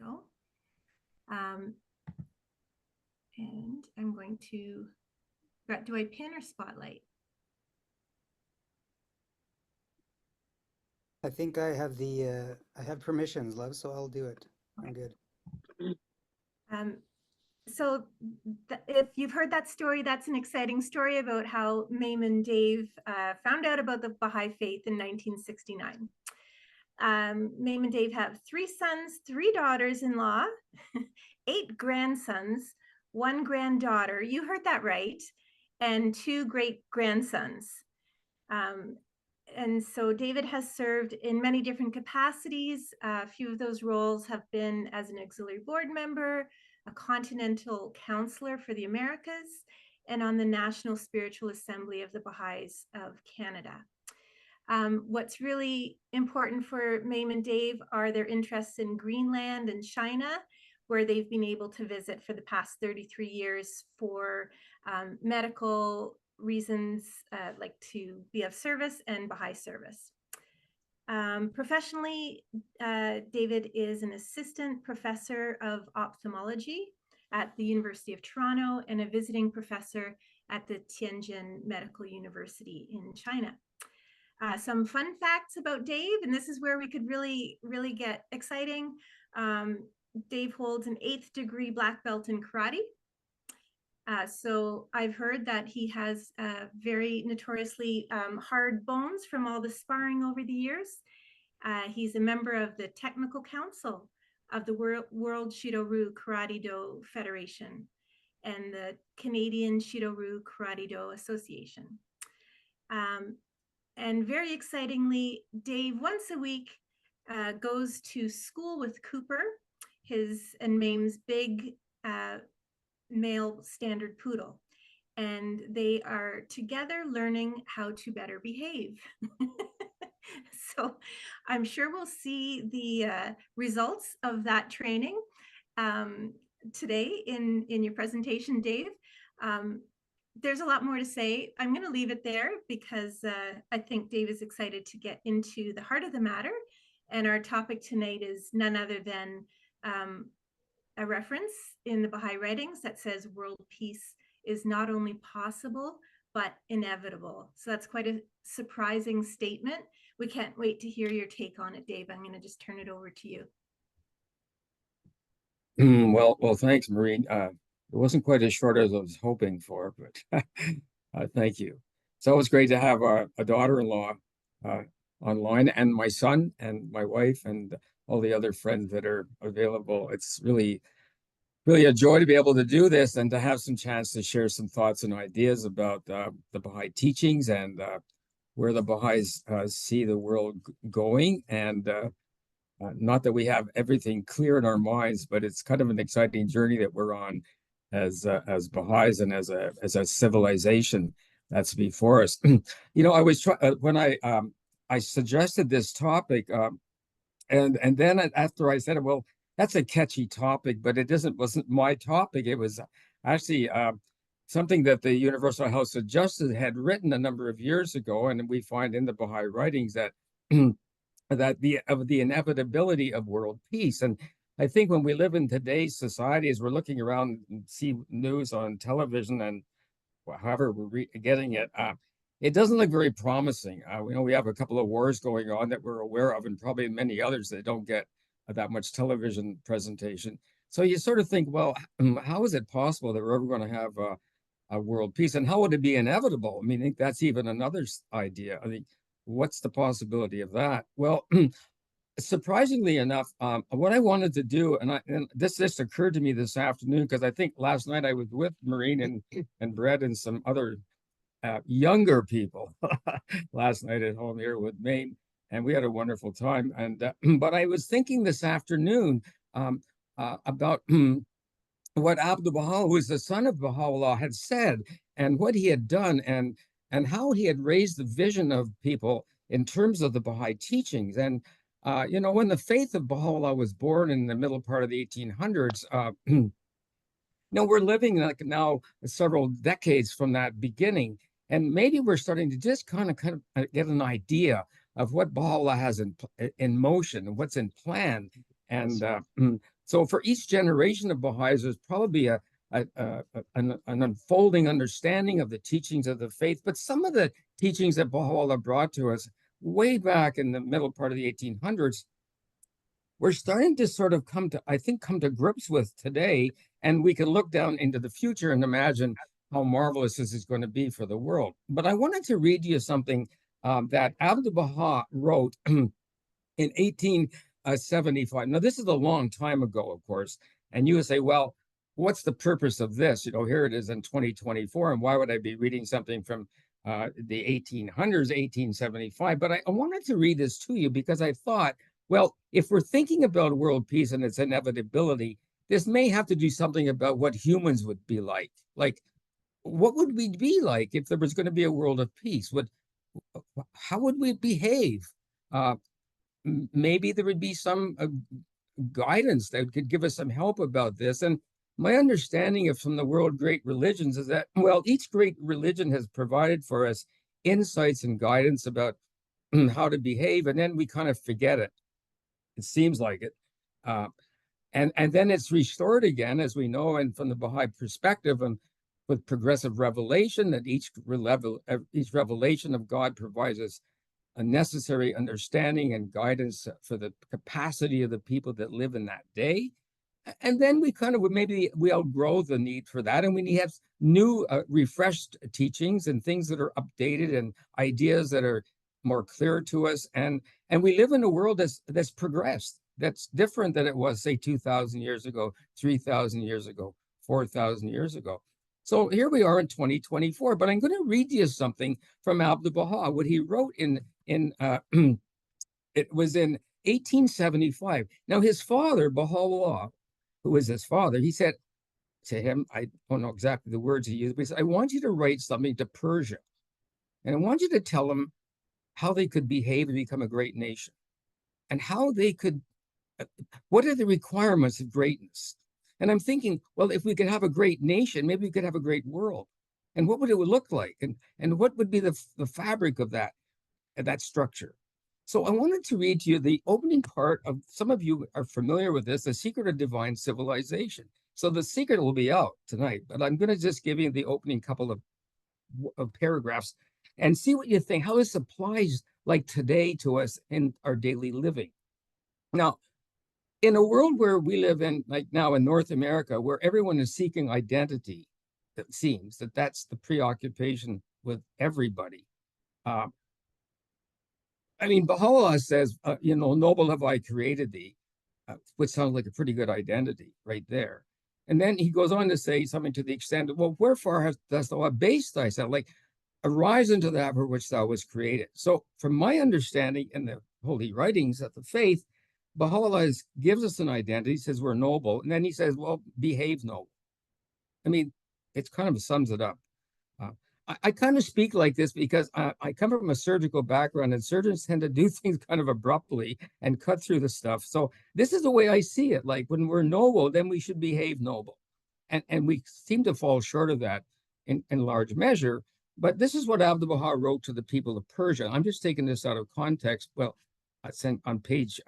go. And I'm going to, do I pin or spotlight? I think I have I have permissions, love, so I'll do it. Okay. I'm good. So if you've heard that story, that's an exciting story about how Meim and Dave found out about the Baha'i faith in 1969. Meim and Dave have 3 sons, 3 daughters-in-law, 8 grandsons, 1 granddaughter, you heard that right, and 2 great-grandsons. And so David has served in many different capacities. A few of those roles have been as an auxiliary board member, a continental counselor for the Americas, and on the National Spiritual Assembly of the Baha'is of Canada. What's really important for Meim and Dave are their interests in Greenland and China, where they've been able to visit for the past 33 years for medical reasons, like to be of service and Baha'i service. Professionally, David is an assistant professor of ophthalmology at the University of Toronto and a visiting professor at the Tianjin Medical University in China. Some fun facts about Dave, and this is where we could really get exciting. Dave holds an 8th degree black belt in karate. So I've heard that he has very notoriously hard bones from all the sparring over the years. He's a member of the Technical Council of the World Shido-Ryu Karate Do Federation and the Canadian Shido-Ryu Karate Do Association. And very excitingly, Dave once a week goes to school with Cooper, his and Meim's big male standard poodle, and they are together learning how to better behave. So I'm sure we'll see the results of that training today in your presentation, Dave. There's a lot more to say. I'm going to leave it there because I think Dave is excited to get into the heart of the matter. And our topic tonight is none other than a reference in the Baha'i writings that says world peace is not only possible, but inevitable. So that's quite a surprising statement. We can't wait to hear your take on it, Dave. I'm going to just turn it over to you. Well, thanks, Maureen. It wasn't quite as short as I was hoping for, but thank you. It's always great to have a daughter-in-law online, and my son and my wife and all the other friends that are available. It's really a joy to be able to do this and to have some chance to share some thoughts and ideas about the Baha'i teachings and where the Baha'is see the world going. And not that we have everything clear in our minds, but it's kind of an exciting journey that we're on as Baha'is and as a civilization that's before us. You know, I was when I suggested this topic, and then after I said it, well, that's a catchy topic, but it wasn't my topic. It was actually something that the Universal House of Justice had written a number of years ago, and we find in the Baha'i writings that that the inevitability of world peace. And I think when we live in today's society, as we're looking around and see news on television and however we're getting it, it doesn't look very promising. We know we have a couple of wars going on that we're aware of, and probably many others that don't get that much television presentation. So you sort of think, well, how is it possible that we're ever going to have a world peace? And how would it be inevitable? I mean, I think that's even another idea. I think, what's the possibility of that? Well, surprisingly enough, what I wanted to do, and this just occurred to me this afternoon, because I think last night I was with Maureen and Brett and some other younger people last night at home here with Meim, and we had a wonderful time. And but I was thinking this afternoon about what Abdu'l-Baha, who is the son of Baha'u'llah, had said, and what he had done, and how he had raised the vision of people in terms of the Baha'i teachings. And you know, when the faith of Baha'u'llah was born in the middle part of the 1800s, you know, we're living like now several decades from that beginning, and maybe we're starting to just kind of get an idea of what Baha'u'llah has in motion and what's in plan. And So for each generation of Baha'is, there's probably an unfolding understanding of the teachings of the faith. But some of the teachings that Baha'u'llah brought to us way back in the middle part of the 1800s, we're starting to sort of come to grips with today. And we can look down into the future and imagine how marvelous this is going to be for the world. But I wanted to read you something that Abdu'l-Baha wrote in 1875. Now, this is a long time ago, of course. And you would say, well, what's the purpose of this? You know, here it is in 2024. And why would I be reading something from the 1800s, 1875? But I wanted to read this to you because I thought, well, if we're thinking about world peace and its inevitability, this may have to do something about what humans would be like. Like, what would we be like if there was going to be a world of peace? How would we behave? Maybe there would be some guidance that could give us some help about this. And my understanding from the world great religions is that, well, each great religion has provided for us insights and guidance about how to behave, and then we kind of forget it. It seems like it. And then it's restored again, as we know, and from the Baha'i perspective, and with progressive revelation, that each revelation of God provides us a necessary understanding and guidance for the capacity of the people that live in that day. And then we kind of maybe we outgrow the need for that, and we have new refreshed teachings and things that are updated and ideas that are more clear to us. And we live in a world that's progressed, that's different than it was, say, 2,000 years ago, 3,000 years ago, 4,000 years ago. So here we are in 2024, but I'm going to read you something from Abdu'l-Baha, what he wrote in it was in 1875. Now, his father, Baha'u'llah, who was his father, he said to him, I don't know exactly the words he used, but he said, I want you to write something to Persia, and I want you to tell them how they could behave and become a great nation, and how they could, what are the requirements of greatness? And I'm thinking, well, if we could have a great nation, maybe we could have a great world. And what would it look like? And what would be the fabric of that structure? So I wanted to read to you the opening part of, some of you are familiar with this, The Secret of Divine Civilization. So the secret will be out tonight, but I'm going to just give you the opening couple of paragraphs and see what you think, how this applies like today to us in our daily living. Now, in a world where we live in, like now in North America, where everyone is seeking identity, it seems that that's the preoccupation with everybody. I mean, Baha'u'llah says, noble have I created thee, which sounds like a pretty good identity right there. And then he goes on to say something to the extent of, well, wherefore dost thou abase thyself? Like, arise into that for which thou was created. So from my understanding in the holy writings of the faith, Baha'u'llah gives us an identity, says we're noble, and then he says, well, behave noble. I mean, it kind of sums it up. I kind of speak like this because I come from a surgical background, and surgeons tend to do things kind of abruptly and cut through the stuff. So this is the way I see it. Like, when we're noble, then we should behave noble. And we seem to fall short of that in large measure. But this is what Abdu'l-Baha wrote to the people of Persia. I'm just taking this out of context. Well, I sent on page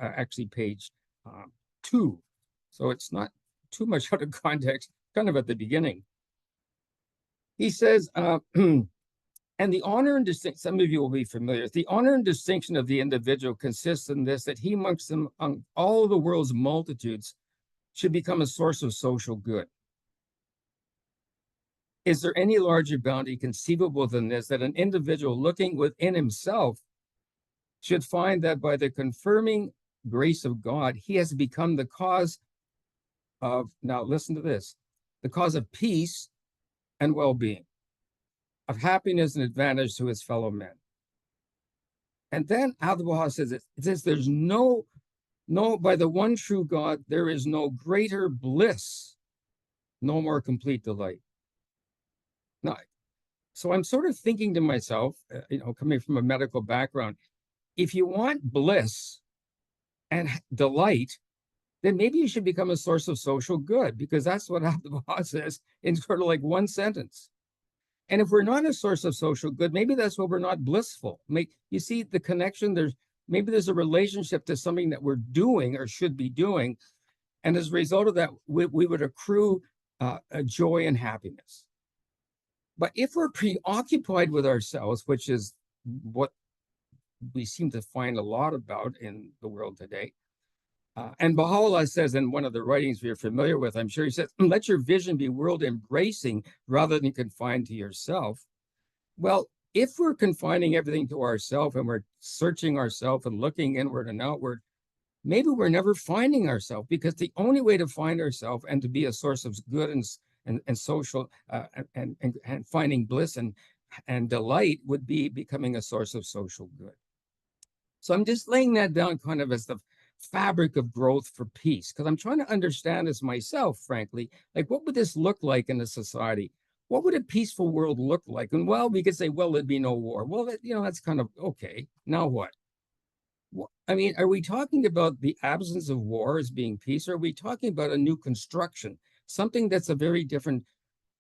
2. So it's not too much out of context, kind of at the beginning. He says, and the honor and distinction, some of you will be familiar, the honor and distinction of the individual consists in this, that he amongst them, all the world's multitudes, should become a source of social good. Is there any larger bounty conceivable than this, that an individual looking within himself should find that by the confirming grace of God, he has become the cause of, now listen to this, the cause of peace and well-being, of happiness and advantage to his fellow men. And then Abdu'l-Baha says, it says, there's no, by the one true God, there is no greater bliss, no more complete delight. Now, so I'm sort of thinking to myself, coming from a medical background, if you want bliss and delight, then maybe you should become a source of social good, because that's what Abdu'l-Baha says in sort of like one sentence. And if we're not a source of social good, maybe that's why we're not blissful. You see the connection? Maybe there's a relationship to something that we're doing or should be doing, And as a result of that, we would accrue a joy and happiness. But if we're preoccupied with ourselves, which is what we seem to find a lot about in the world today, and Baha'u'llah says in one of the writings we're familiar with, I'm sure he says, let your vision be world embracing rather than confined to yourself. Well, if we're confining everything to ourselves and we're searching ourselves and looking inward and outward, maybe we're never finding ourselves, because the only way to find ourselves and to be a source of good and social and finding bliss and delight would be becoming a source of social good. So I'm just laying that down kind of as the fabric of growth for peace, because I'm trying to understand this myself, frankly. Like, what would this look like in a society? What would a peaceful world look like? And well, we could say, well, there'd be no war. Well, that's kind of okay. Now what? I mean, are we talking about the absence of war as being peace? Or are we talking about a new construction, something that's a very different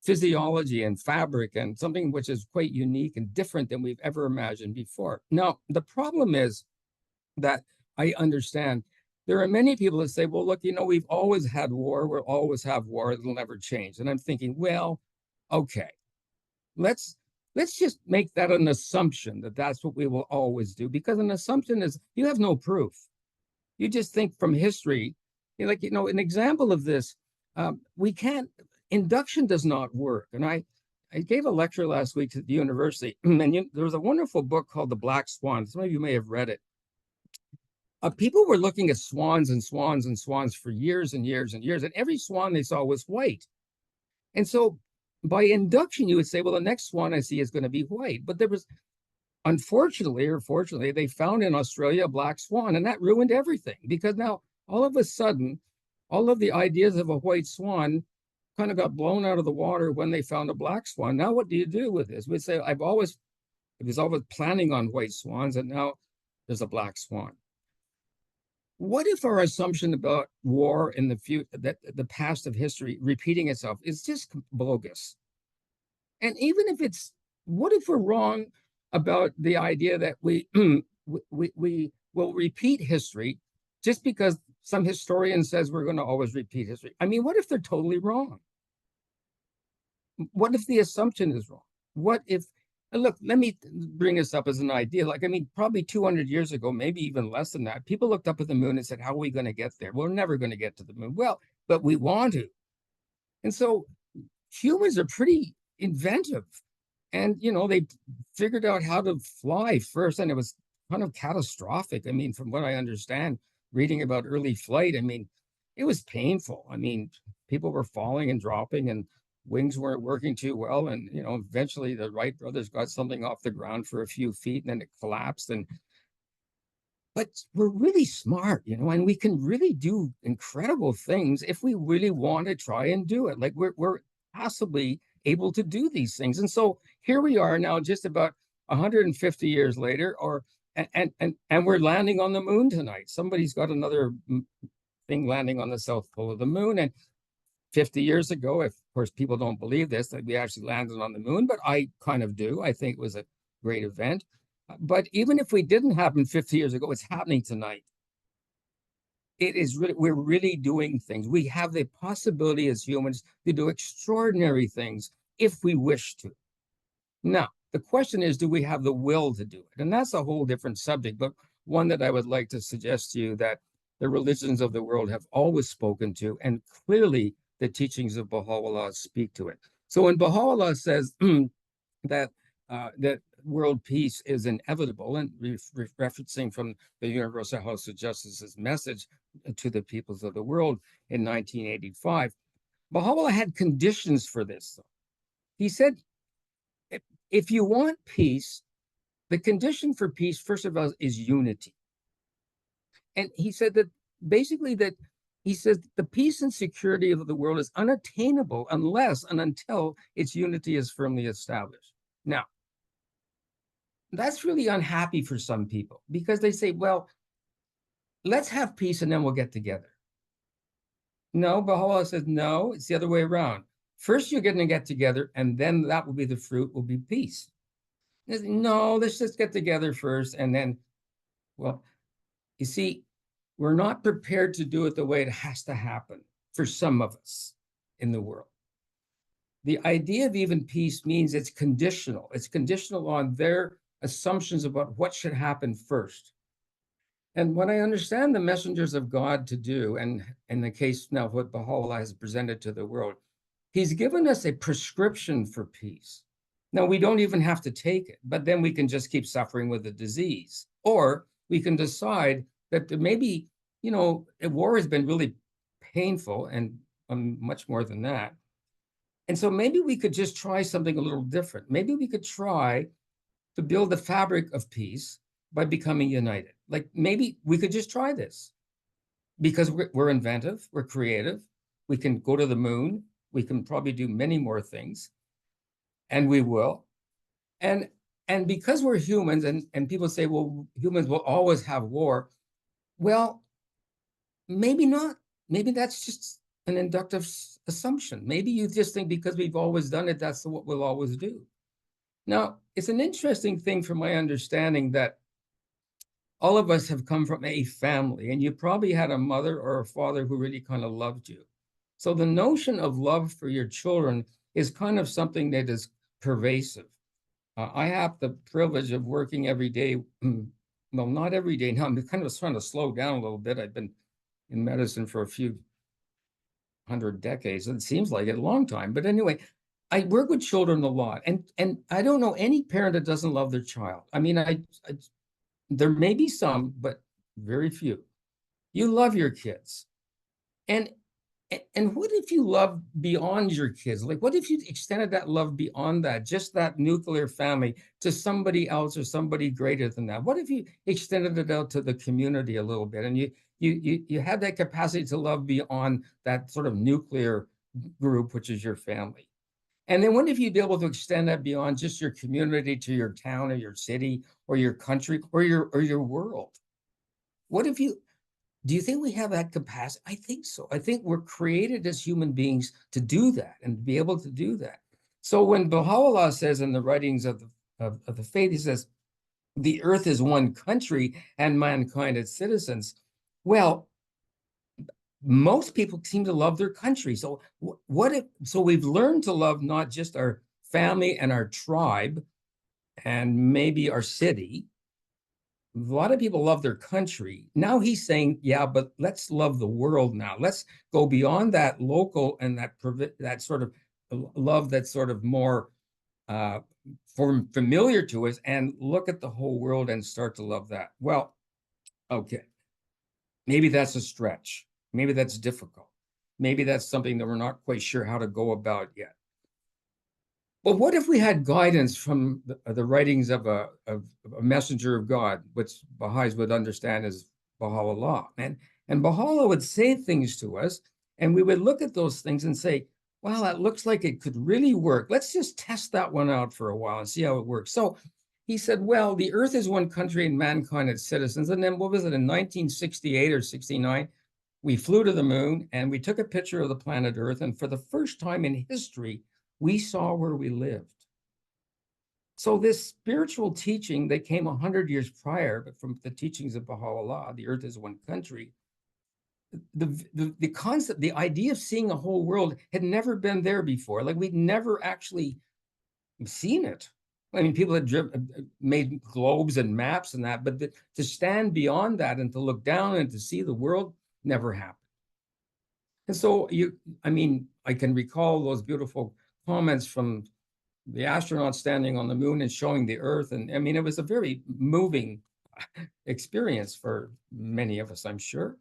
physiology and fabric, and something which is quite unique and different than we've ever imagined before? Now, the problem is that I understand there are many people that say, well, look, we've always had war. We'll always have war. It'll never change. And I'm thinking, well, okay, let's just make that an assumption that that's what we will always do, because an assumption is you have no proof. You just think from history, an example of this, we can't, induction does not work. And I gave a lecture last week at the university, and there was a wonderful book called The Black Swan. Some of you may have read it. People were looking at swans and swans and swans for years and years and years, and every swan they saw was white. And so by induction, you would say, well, the next swan I see is going to be white. But there was, unfortunately or fortunately, they found in Australia a black swan, and that ruined everything, because now all of a sudden, all of the ideas of a white swan kind of got blown out of the water when they found a black swan. Now, what do you do with this? We say, I was always planning on white swans, and now there's a black swan. What if our assumption about war in the future, that the past of history repeating itself, is just bogus? And even if it's, what if we're wrong about the idea that we will repeat history just because some historian says we're going to always repeat history? I mean, what if they're totally wrong? What if the assumption is wrong? What if, look, let me bring this up as an idea. Probably 200 years ago, maybe even less than that, people looked up at the moon and said, how are we going to get there? We're never going to get to the moon. Well, but we want to. And so humans are pretty inventive. And, they figured out how to fly first, and it was kind of catastrophic. From what I understand, reading about early flight, it was painful. People were falling and dropping, and wings weren't working too well. And, eventually the Wright brothers got something off the ground for a few feet, and then it collapsed. But we're really smart, and we can really do incredible things if we really want to try and do it. Like we're possibly able to do these things. And so here we are now, just about 150 years later, and we're landing on the moon tonight. Somebody's got another thing landing on the south pole of the moon. And 50 years ago, of course, people don't believe this, that we actually landed on the moon, but I kind of do. I think it was a great event. But even if we didn't happen 50 years ago, it's happening tonight. We're really doing things. We have the possibility as humans to do extraordinary things if we wish to. Now, the question is, do we have the will to do it? And that's a whole different subject, but one that I would like to suggest to you that the religions of the world have always spoken to, and clearly the teachings of Baha'u'llah speak to it. So when Baha'u'llah says that world peace is inevitable, and referencing from the Universal House of Justice's message to the peoples of the world in 1985, Baha'u'llah had conditions for this. He said, if you want peace, the condition for peace, first of all, is unity. And he said that basically he says the peace and security of the world is unattainable unless and until its unity is firmly established. Now, that's really unhappy for some people, because they say, well, let's have peace and then we'll get together. No, Baha'u'llah says, no, it's the other way around. First, you're going to get together, and then that will be the fruit, will be peace. No, let's just get together first, and then, well, you see, we're not prepared to do it the way it has to happen for some of us in the world. The idea of even peace means it's conditional. It's conditional on their assumptions about what should happen first. And what I understand the messengers of God to do, and in the case now what Baha'u'llah has presented to the world, he's given us a prescription for peace. Now, we don't even have to take it, but then we can just keep suffering with the disease. Or we can decide that maybe, war has been really painful and much more than that. And so maybe we could just try something a little different. Maybe we could try to build the fabric of peace by becoming united. Like maybe we could just try this because we're inventive, we're creative, we can go to the moon, we can probably do many more things, and we will. And because we're humans, and people say, well, humans will always have war. Well, maybe not. Maybe that's just an inductive assumption. Maybe you just think because we've always done it, that's what we'll always do. Now, it's an interesting thing from my understanding that all of us have come from a family, and you probably had a mother or a father who really kind of loved you. So the notion of love for your children is kind of something that is pervasive. I have the privilege of working every day. Well, not every day now. I'm kind of trying to slow down a little bit. I've been in medicine for a few hundred decades. It seems like a long time. But anyway, I work with children a lot. And I don't know any parent that doesn't love their child. I mean, there may be some, but very few. You love your kids. And what if you love beyond your kids? Like, what if you extended that love beyond that, just that nuclear family, to somebody else or somebody greater than that? What if you extended it out to the community a little bit, and you have that capacity to love beyond that sort of nuclear group, which is your family? And then what if you'd be able to extend that beyond just your community to your town or your city or your country or your world? What if you, do you think we have that capacity? I think so. I think we're created as human beings to do that and be able to do that. So when Baha'u'llah says in the writings of the faith, he says, the earth is one country and mankind its citizens. Well, most people seem to love their country. So so we've learned to love not just our family and our tribe and maybe our city. A lot of people love their country. Now he's saying, yeah, but let's love the world now. Let's go beyond that local and that sort of love that's sort of more familiar to us, and look at the whole world and start to love that. Well, okay, maybe that's a stretch. Maybe that's difficult. Maybe that's something that we're not quite sure how to go about yet. But what if we had guidance from the writings of a messenger of God, which Baha'is would understand as Baha'u'llah? And Baha'u'llah would say things to us, and we would look at those things and say, wow, that looks like it could really work. Let's just test that one out for a while and see how it works. So he said, well, the earth is one country and mankind its citizens. And then what was it, in 1968 or 69? We flew to the moon and we took a picture of the planet Earth. And for the first time in history, we saw where we lived. So this spiritual teaching that came 100 years prior, but from the teachings of Baha'u'llah, the earth is one country, the concept, the idea of seeing a whole world had never been there before. Like, we'd never actually seen it. I mean, people had made globes and maps and that, but to stand beyond that and to look down and to see the world never happened. And so I can recall those beautiful comments from the astronauts standing on the moon and showing the earth. And I mean, it was a very moving experience for many of us, I'm sure.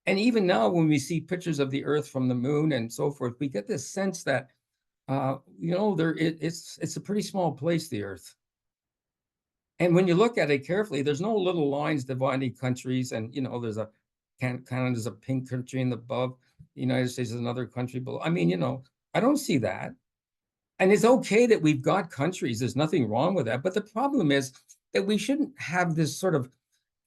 And even now, when we see pictures of the earth from the moon and so forth, we get this sense that, it's a pretty small place, the earth. And when you look at it carefully, there's no little lines dividing countries. And, there's Canada's a pink country in above, the United States is another country below. I mean, I don't see that. And it's okay that we've got countries. There's nothing wrong with that. But the problem is that we shouldn't have this sort of,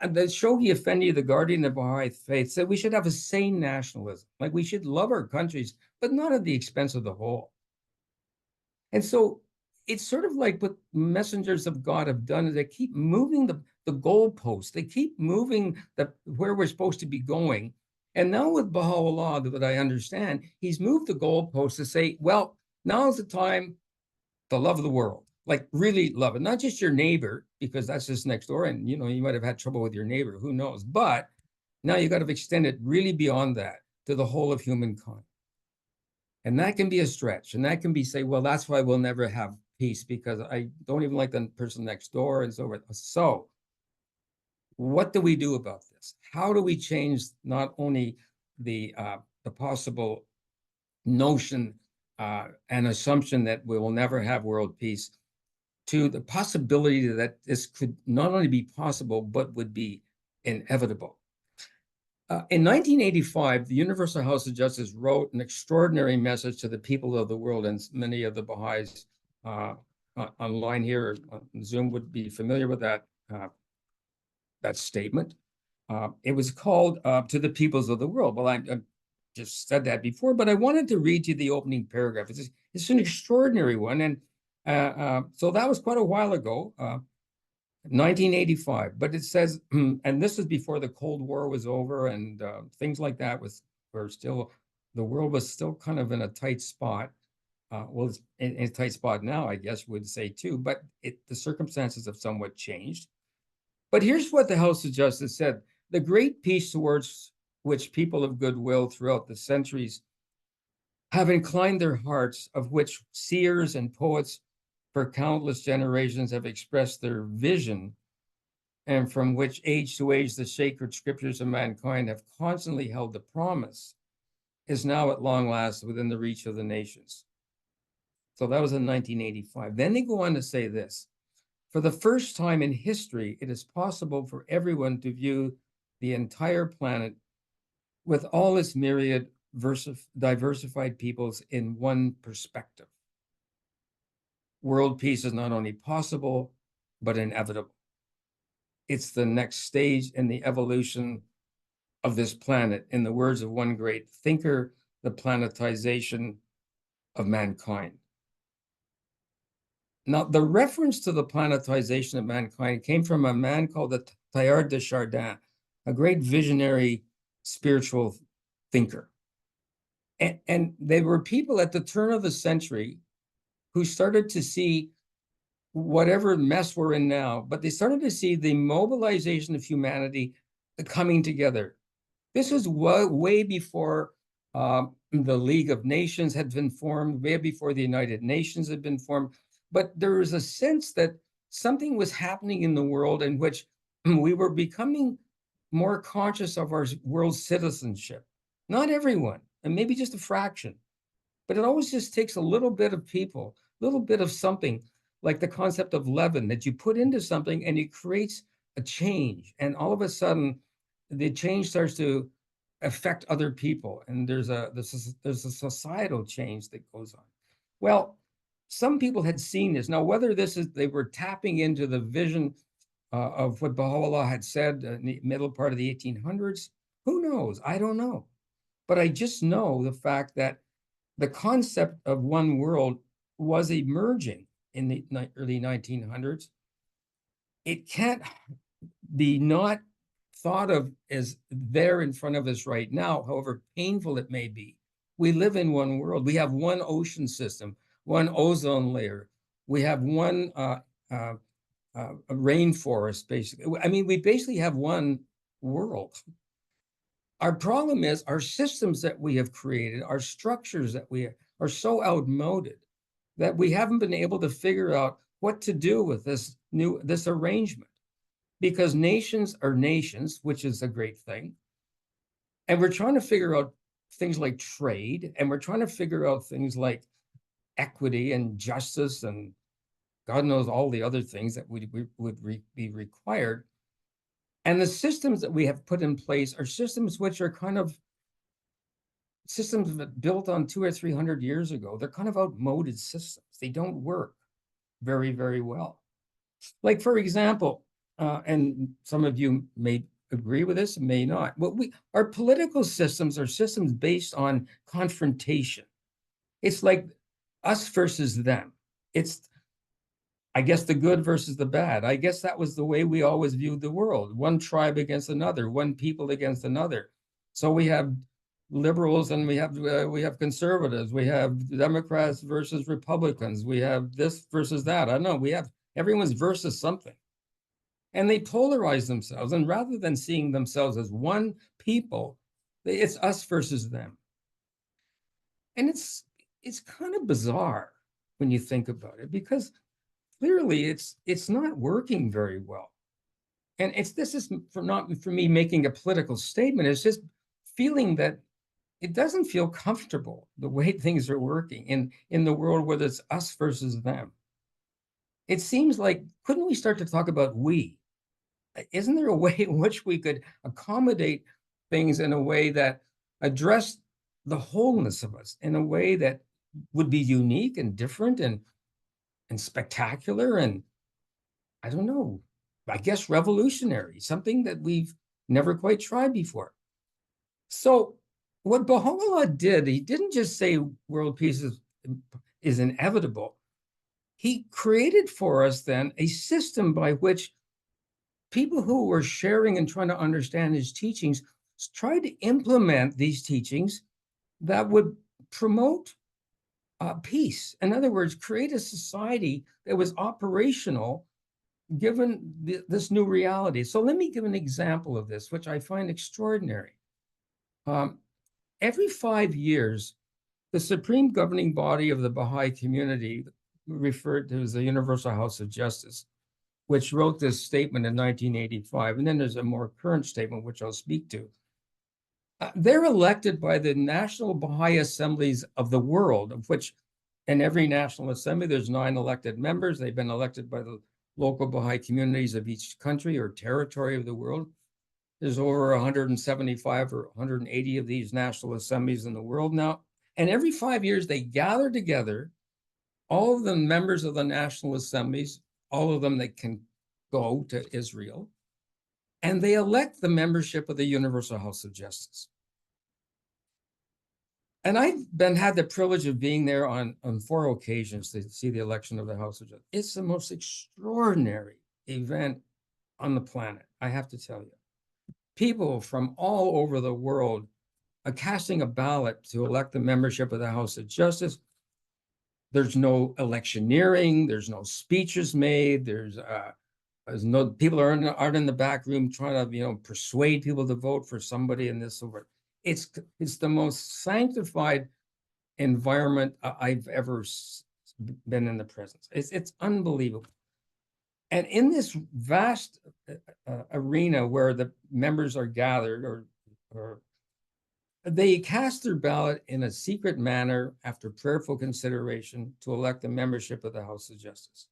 the Shoghi Effendi, the guardian of Baha'i faith, said we should have a sane nationalism. Like, we should love our countries, but not at the expense of the whole. And so it's sort of like what messengers of God have done is they keep moving the goalposts. They keep moving where we're supposed to be going. And now with Baha'u'llah, that I understand, he's moved the goalposts to say, well, now's the time to love the world, like really love it, not just your neighbor, because that's just next door. And, you know, you might have had trouble with your neighbor, who knows? But now you got to extend it really beyond that to the whole of humankind. And that can be a stretch. And that can be say, well, that's why we'll never have peace because I don't even like the person next door and so forth. So what do we do about this? How do we change not only the possible notion and assumption that we will never have world peace to the possibility that this could not only be possible, but would be inevitable? In 1985, the Universal House of Justice wrote an extraordinary message to the people of the world, and many of the Baha'is online here on Zoom would be familiar with that statement. It was called To the Peoples of the World. Well, I just said that before, but I wanted to read you the opening paragraph. It's an extraordinary one, and so that was quite a while ago. 1985, but it says, and this is before the Cold War was over and things like that were still, the world was still kind of in a tight spot. Well, it's in a tight spot now, I guess we'd say too, but the circumstances have somewhat changed. But here's what the House of Justice said: the great peace towards which people of goodwill throughout the centuries have inclined their hearts, of which seers and poets for countless generations have expressed their vision, and from which age to age the sacred scriptures of mankind have constantly held the promise, is now at long last within the reach of the nations. So that was in 1985. Then they go on to say this: for the first time in history, it is possible for everyone to view the entire planet with all its myriad diversified peoples in one perspective. World peace is not only possible, but inevitable. It's the next stage in the evolution of this planet. In the words of one great thinker, the planetization of mankind. Now, the reference to the planetization of mankind came from a man called the Teilhard de Chardin, a great visionary spiritual thinker. And there were people at the turn of the century who started to see whatever mess we're in now, but they started to see the mobilization of humanity coming together. This was way before the League of Nations had been formed, way before the United Nations had been formed. But there was a sense that something was happening in the world in which we were becoming more conscious of our world citizenship. Not everyone, and maybe just a fraction, but it always just takes a little bit of people, a little bit of something, like the concept of leaven that you put into something and it creates a change. And all of a sudden, the change starts to affect other people. And there's a societal change that goes on. Well, some people had seen this. Now, whether this is, they were tapping into the vision of what Baha'u'llah had said in the middle part of the 1800s, who knows? I don't know. But I just know the fact that the concept of one world was emerging in the early 1900s. It can't be not thought of as there in front of us right now, however painful it may be. We live in one world. We have one ocean system, one ozone layer. We have one rainforest, basically. I mean, we basically have one world. Our problem is our systems that we have created, our structures that we are so outmoded that we haven't been able to figure out what to do with this arrangement. Because nations are nations, which is a great thing. And we're trying to figure out things like trade, and we're trying to figure out things like equity and justice, and God knows all the other things that would be required. And the systems that we have put in place are systems which are kind of systems built on 200 or 300 years ago. They're kind of outmoded systems. They don't work very, very well. Like, for example, and some of you may agree with this, may not. But our political systems are systems based on confrontation. It's like us versus them. It's I guess the good versus the bad. I guess that was the way we always viewed the world. One tribe against another, one people against another. So we have liberals and we have conservatives. We have Democrats versus Republicans. We have this versus that. I don't know. We have everyone's versus something. And they polarize themselves. And rather than seeing themselves as one people, it's us versus them. And it's kind of bizarre when you think about it, because clearly it's not working very well. And this is not for me making a political statement. It's just feeling that it doesn't feel comfortable the way things are working in the world where it's us versus them. It seems like, couldn't we start to talk about we? Isn't there a way in which we could accommodate things in a way that addressed the wholeness of us in a way that would be unique and different and spectacular and, I don't know, I guess revolutionary, something that we've never quite tried before. So what Baha'u'llah did, he didn't just say world peace is inevitable. He created for us then a system by which people who were sharing and trying to understand his teachings tried to implement these teachings that would promote peace. In other words, create a society that was operational given this new reality. So let me give an example of this, which I find extraordinary. Every 5 years, the supreme governing body of the Baha'i community, referred to as the Universal House of Justice, which wrote this statement in 1985, and then there's a more current statement, which I'll speak to. They're elected by the National Baha'i Assemblies of the world, of which in every national assembly, there's 9 elected members. They've been elected by the local Baha'i communities of each country or territory of the world. There's over 175 or 180 of these national assemblies in the world now. And every 5 years, they gather together, all of the members of the national assemblies, all of them that can go to Israel, and they elect the membership of the Universal House of Justice. And I've had the privilege of being there on 4 occasions to see the election of the House of Justice. It's the most extraordinary event on the planet, I have to tell you. People from all over the world are casting a ballot to elect the membership of the House of Justice. There's no electioneering, there's no speeches made, there's no, people aren't in the back room trying to, persuade people to vote for somebody in this over. It's the most sanctified environment I've ever been in the presence. It's unbelievable. And in this vast arena where the members are gathered, or they cast their ballot in a secret manner after prayerful consideration to elect the membership of the House of Justice.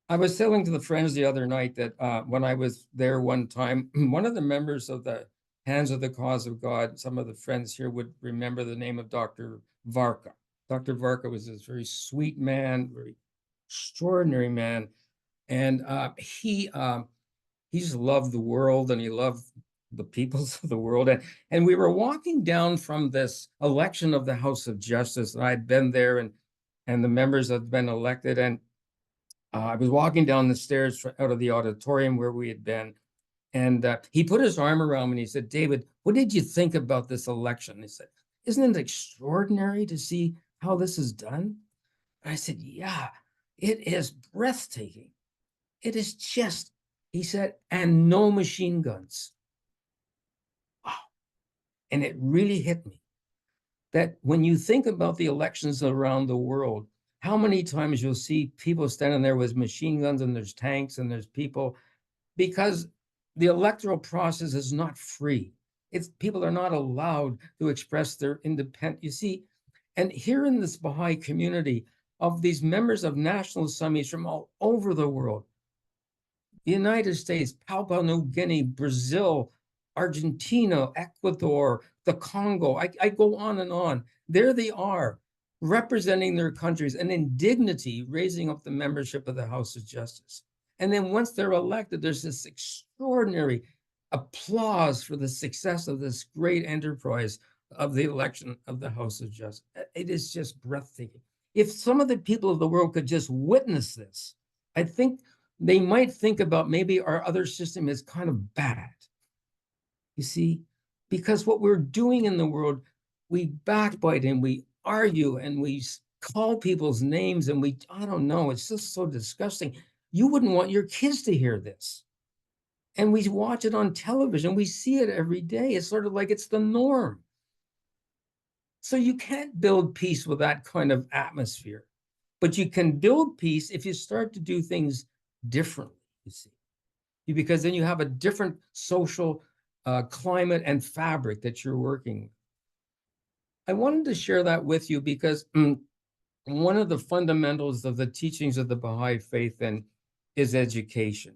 I was telling to the friends the other night that when I was there one time, one of the members of the Hands of the Cause of God, some of the friends here would remember the name of Dr. Varka. Dr. Varka was this very sweet man, very extraordinary man. And he just loved the world, and he loved the peoples of the world. And we were walking down from this election of the House of Justice, and I'd been there, and the members had been elected. And I was walking down the stairs out of the auditorium where we had been. And he put his arm around me and he said, "David, what did you think about this election?" He said, "Isn't it extraordinary to see how this is done?" And I said, "Yeah, it is breathtaking. It is just," he said, "and no machine guns." Wow. And it really hit me that when you think about the elections around the world, how many times you'll see people standing there with machine guns, and there's tanks and there's people, because the electoral process is not free. People are not allowed to express their independence. You see, and here in this Baha'i community of these members of national assemblies from all over the world, the United States, Papua New Guinea, Brazil, Argentina, Ecuador, the Congo, I go on and on. There they are, representing their countries and in dignity, raising up the membership of the House of Justice. And then once they're elected, there's this extraordinary applause for the success of this great enterprise of the election of the House of Justice. It is just breathtaking. if some of the people of the world could just witness this, I think they might think about maybe our other system is kind of bad. You see, because what we're doing in the world, we backbite and we argue and we call people's names and I don't know, it's just so disgusting. You wouldn't want your kids to hear this. And we watch it on television. We see it every day. It's sort of like it's the norm. So you can't build peace with that kind of atmosphere. But you can build peace if you start to do things differently, you see, because then you have a different social climate and fabric that you're working with. I wanted to share that with you because one of the fundamentals of the teachings of the Baha'i faith then is education.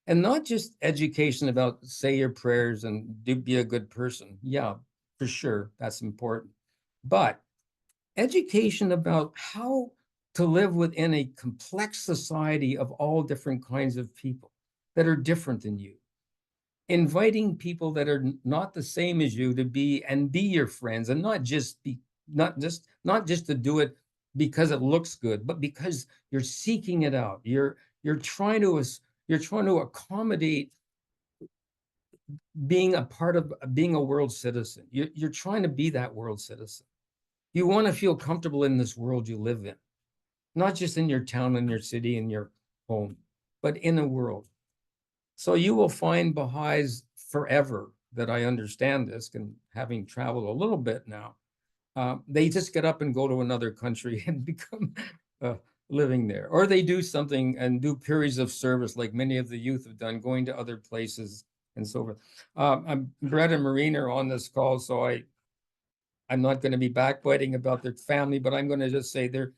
And not just education about say your prayers and be a good person. Yeah, for sure, that's important. But education about how to live within a complex society of all different kinds of people that are different than you. Inviting people that are not the same as you to be your friends, and not just to do it because it looks good, but because you're seeking it out. You're trying to accommodate being a part of being a world citizen. You're trying to be that world citizen. You want to feel comfortable in this world you live in, not just in your town and your city and your home, but in a world. So you will find Baha'is forever that I understand this, and having traveled a little bit now, they just get up and go to another country and become living there. Or they do something and do periods of service like many of the youth have done, going to other places and so forth. Brett and Maureen are on this call, so I'm not going to be backbiting about their family, but I'm going to just say their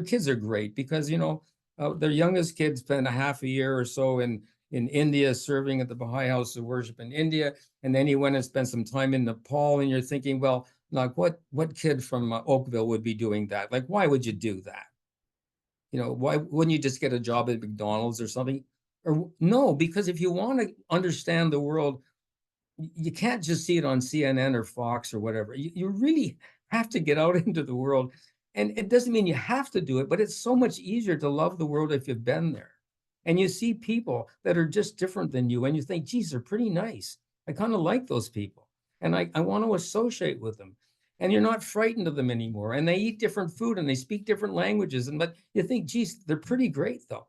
kids are great because, their youngest kid spent a half a year or so in India serving at the Baha'i House of Worship in India. And then he went and spent some time in Nepal. And you're thinking, well, like what kid from Oakville would be doing that? Like, why would you do that? Why wouldn't you just get a job at McDonald's or something? Or no, because if you want to understand the world, you can't just see it on CNN or Fox or whatever. You really have to get out into the world. And it doesn't mean you have to do it, but it's so much easier to love the world if you've been there. And you see people that are just different than you, and you think, geez, they're pretty nice. I kind of like those people. And I want to associate with them. And you're not frightened of them anymore. And they eat different food and they speak different languages. But you think, geez, they're pretty great, though.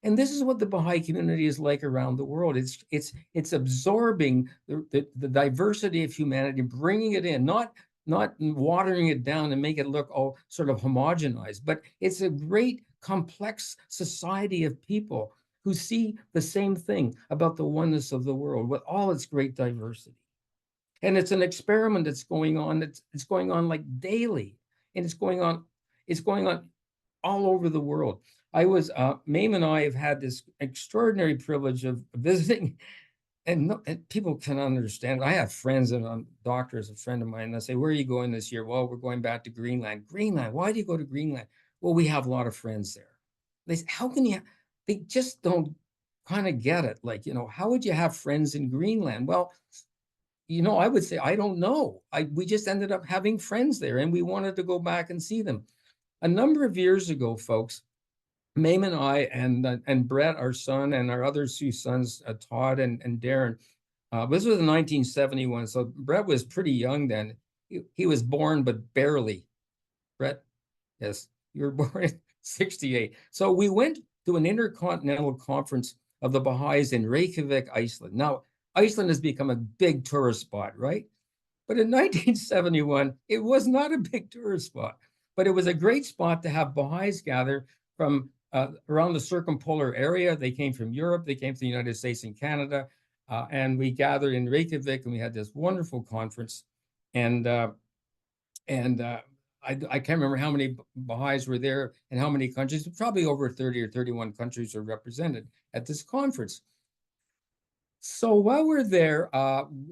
And this is what the Baha'i community is like around the world. It's absorbing the diversity of humanity, bringing it in, not watering it down and make it look all sort of homogenized, but it's a great complex society of people who see the same thing about the oneness of the world with all its great diversity. And it's an experiment that's going on. It's going on like daily, and it's going on all over the world. Meim and I have had this extraordinary privilege of visiting, and people can understand. I have friends and doctors, a friend of mine, and they say, where are you going this year? Well, we're going back to Greenland. Greenland, why do you go to Greenland? Well, we have a lot of friends there. They say, how can you, they just don't kind of get it. Like, how would you have friends in Greenland? Well, I would say, I don't know. We just ended up having friends there, and we wanted to go back and see them. A number of years ago, folks, Meim and I and Brett, our son, and our other two sons, Todd and Darren. This was in 1971, so Brett was pretty young then. He was born, but barely. Brett, yes, you were born in 68. So we went to an intercontinental conference of the Baha'is in Reykjavik, Iceland. Now, Iceland has become a big tourist spot, right? But in 1971, it was not a big tourist spot, but it was a great spot to have Baha'is gather from around the circumpolar area. They came from Europe, they came to the United States and Canada, and we gathered in Reykjavik, and we had this wonderful conference. And I can't remember how many Baha'is were there and how many countries. Probably over 30 or 31 countries are represented at this conference. So while we're there,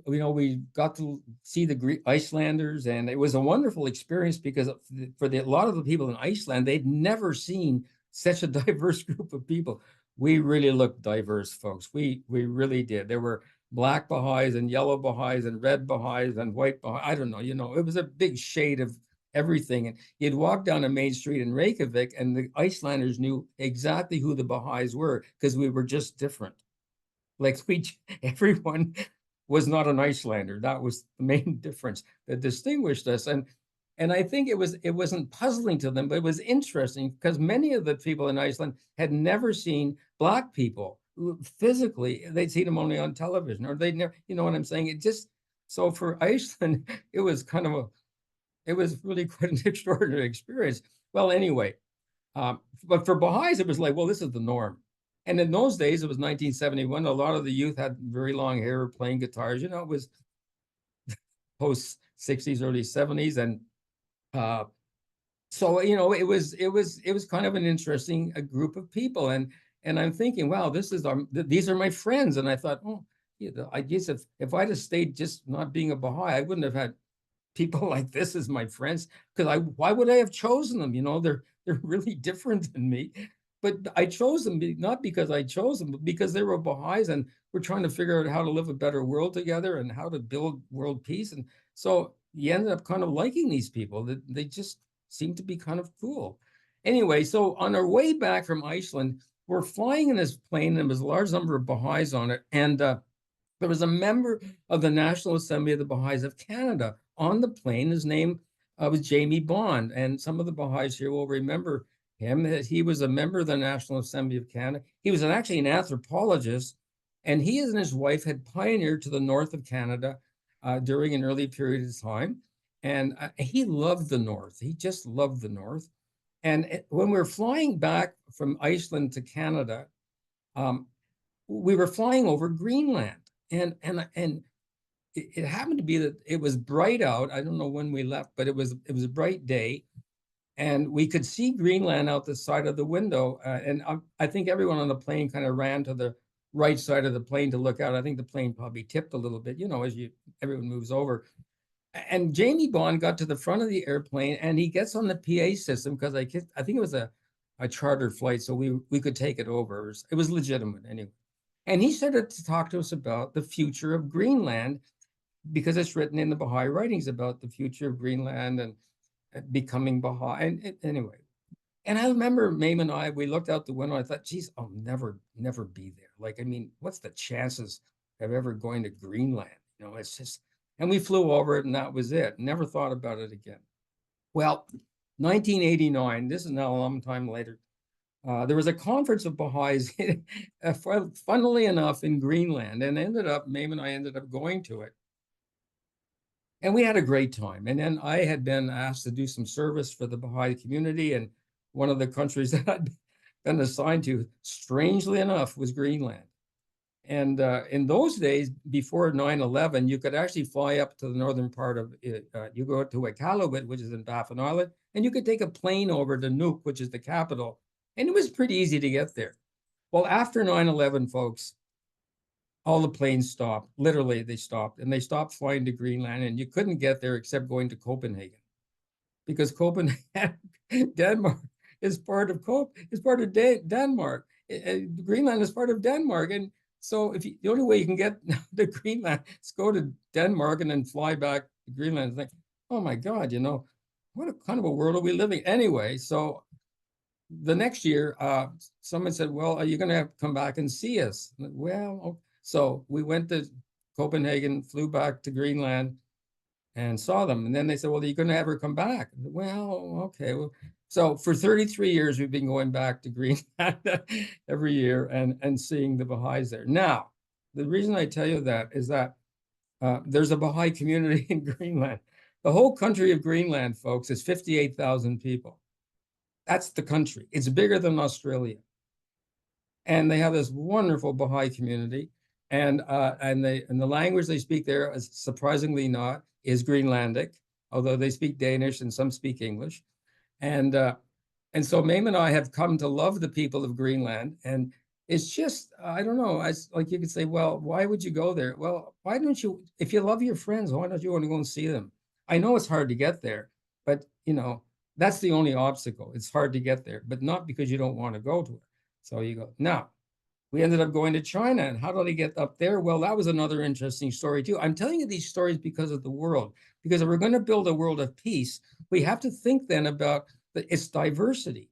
we got to see the Icelanders, and it was a wonderful experience because for a lot of the people in Iceland, they'd never seen such a diverse group of people. We really looked diverse, folks. We really did. There were black Baha'is and yellow Baha'is and red Baha'is and white Baha'is. I don't know, it was a big shade of everything. And you'd walk down a main street in Reykjavik, and the Icelanders knew exactly who the Baha'is were because we were just different. Like everyone was not an Icelander. That was the main difference that distinguished us. And I think it wasn't puzzling to them, but it was interesting because many of the people in Iceland had never seen Black people physically. They'd seen them only on television, or they'd never, you know what I'm saying? It just, so for Iceland, it was it was really quite an extraordinary experience. Well, anyway, but for Baha'is, it was like, well, this is the norm. And in those days, it was 1971. A lot of the youth had very long hair, playing guitars. You know, it was post 60s, early 70s, and so you know, it was kind of an interesting group of people. And I'm thinking, wow, these are my friends. And I thought, oh, you know, I guess if I'd have stayed just not being a Baha'i, I wouldn't have had people like this as my friends, because why would I have chosen them? You know, they're really different than me. But I chose them not because I chose them, but because they were Baha'is, and we're trying to figure out how to live a better world together and how to build world peace. And so you ended up kind of liking these people. That they just seemed to be kind of cool. Anyway, so on our way back from Iceland, we're flying in this plane, and there was a large number of Baha'is on it. And there was a member of the National Assembly of the Baha'is of Canada on the plane. His name was Jamie Bond. And some of the Baha'is here will remember him. He was a member of the National Assembly of Canada. He was actually an anthropologist, and he and his wife had pioneered to the north of Canada during an early period of time. And he loved the North. He just loved the North. And when we were flying back from Iceland to Canada, we were flying over Greenland. And it happened to be that it was bright out. I don't know when we left, but it was a bright day, and we could see Greenland out the side of the window. And I think everyone on the plane kind of ran to the right side of the plane to look out. I think the plane probably tipped a little bit, you know, as everyone moves over. And Jamie Bond got to the front of the airplane, and he gets on the PA system, because I think it was a charter flight, so we could take it over. It was legitimate anyway. And he started to talk to us about the future of Greenland, because it's written in the Baha'i writings about the future of Greenland and becoming Baha'i. And anyway, and I remember Meim and we looked out the window. I thought, geez, I'll never be there. Like, I mean, what's the chances of ever going to Greenland? You know, it's just, and we flew over it, and that was it. Never thought about it again. Well, 1989, this is now a long time later, there was a conference of Baha'is, funnily enough, in Greenland, and Meim and I ended up going to it. And we had a great time. And then I had been asked to do some service for the Baha'i community. And one of the countries that I'd been assigned to, strangely enough, was Greenland. And in those days, before 9/11, you could actually fly up to the northern part of it. You go to Iqaluit, which is in Baffin Island, and you could take a plane over to Nuuk, which is the capital. And it was pretty easy to get there. Well, after 9/11, folks, all the planes stopped. Literally, they stopped, and they stopped flying to Greenland, and you couldn't get there except going to Copenhagen, because Copenhagen, Denmark, is part of Denmark. Greenland is part of Denmark, and so the only way you can get to Greenland is go to Denmark and then fly back to Greenland. It's like, oh my God, you know, what kind of a world are we living anyway? So the next year, someone said, well, are you going to have to come back and see us? Well, so we went to Copenhagen, flew back to Greenland, and saw them. And then they said, well, are you going to ever come back? Well, okay. Well, so for 33 years, we've been going back to Greenland every year and seeing the Baha'is there. Now, the reason I tell you that is that there's a Baha'i community in Greenland. The whole country of Greenland, folks, is 58,000 people. That's the country. It's bigger than Australia. And they have this wonderful Baha'i community. And the language they speak there, is surprisingly not, is Greenlandic, although they speak Danish and some speak English. And so Meim and I have come to love the people of Greenland. And it's just, I don't know, like you could say, well, why would you go there? Well, why don't you, if you love your friends, why don't you want to go and see them? I know it's hard to get there, but you know, that's the only obstacle. It's hard to get there, but not because you don't want to go to it. So you go. Now, we ended up going to China. And how did I get up there? Well, that was another interesting story too. I'm telling you these stories because of the world, because if we're going to build a world of peace, we have to think then about its diversity.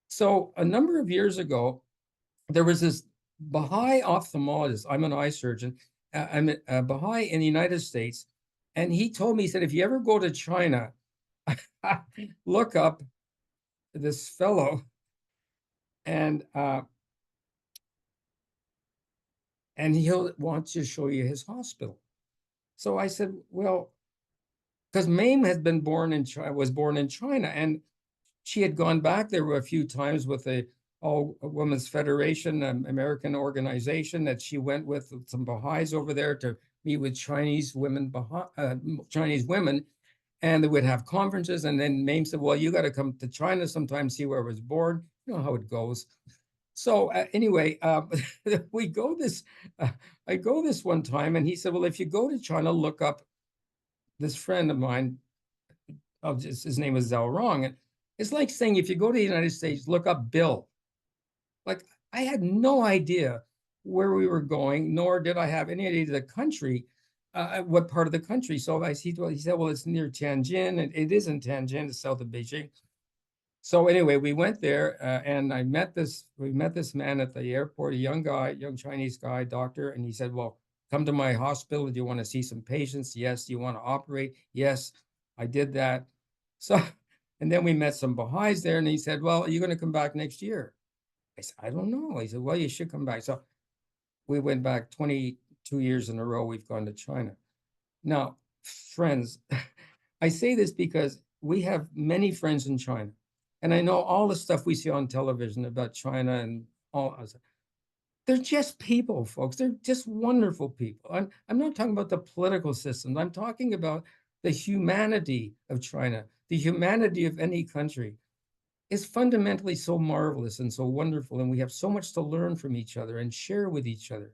So a number of years ago, there was this Baha'i ophthalmologist. I'm an eye surgeon. I'm a Baha'i in the United States. And he told me, he said, if you ever go to China, look up this fellow and he'll want to show you his hospital. So I said, well, because Meim had been born in China, was born in China, and she had gone back there a few times with a All Women's Federation, an American organization that she went with some Baha'is over there to meet with Chinese women, and they would have conferences. And then Meim said, well, you got to come to China sometime, see where I was born. You know how it goes. So anyway, we go this, I go this one time, and he said, well, if you go to China, look up this friend of mine, his name is Zhao Rong. And it's like saying, if you go to the United States, look up Bill. Like, I had no idea where we were going, nor did I have any idea of the country, what part of the country. So he said, well, it's near Tianjin, and it is in Tianjin, it's south of Beijing. So anyway, we went there, and we met this man at the airport, a young guy, young Chinese guy, doctor, and he said, well, come to my hospital. Do you want to see some patients? Yes. Do you want to operate? Yes. I did that. So, and then we met some Baha'is there, and he said, well, are you going to come back next year? I said, I don't know. He said, well, you should come back. So we went back 22 years in a row. We've gone to China. Now, friends, I say this because we have many friends in China. And I know all the stuff we see on television about China and all. They're just people, folks. They're just wonderful people. I'm not talking about the political systems. I'm talking about the humanity of China, the humanity of any country is fundamentally so marvelous and so wonderful. And we have so much to learn from each other and share with each other.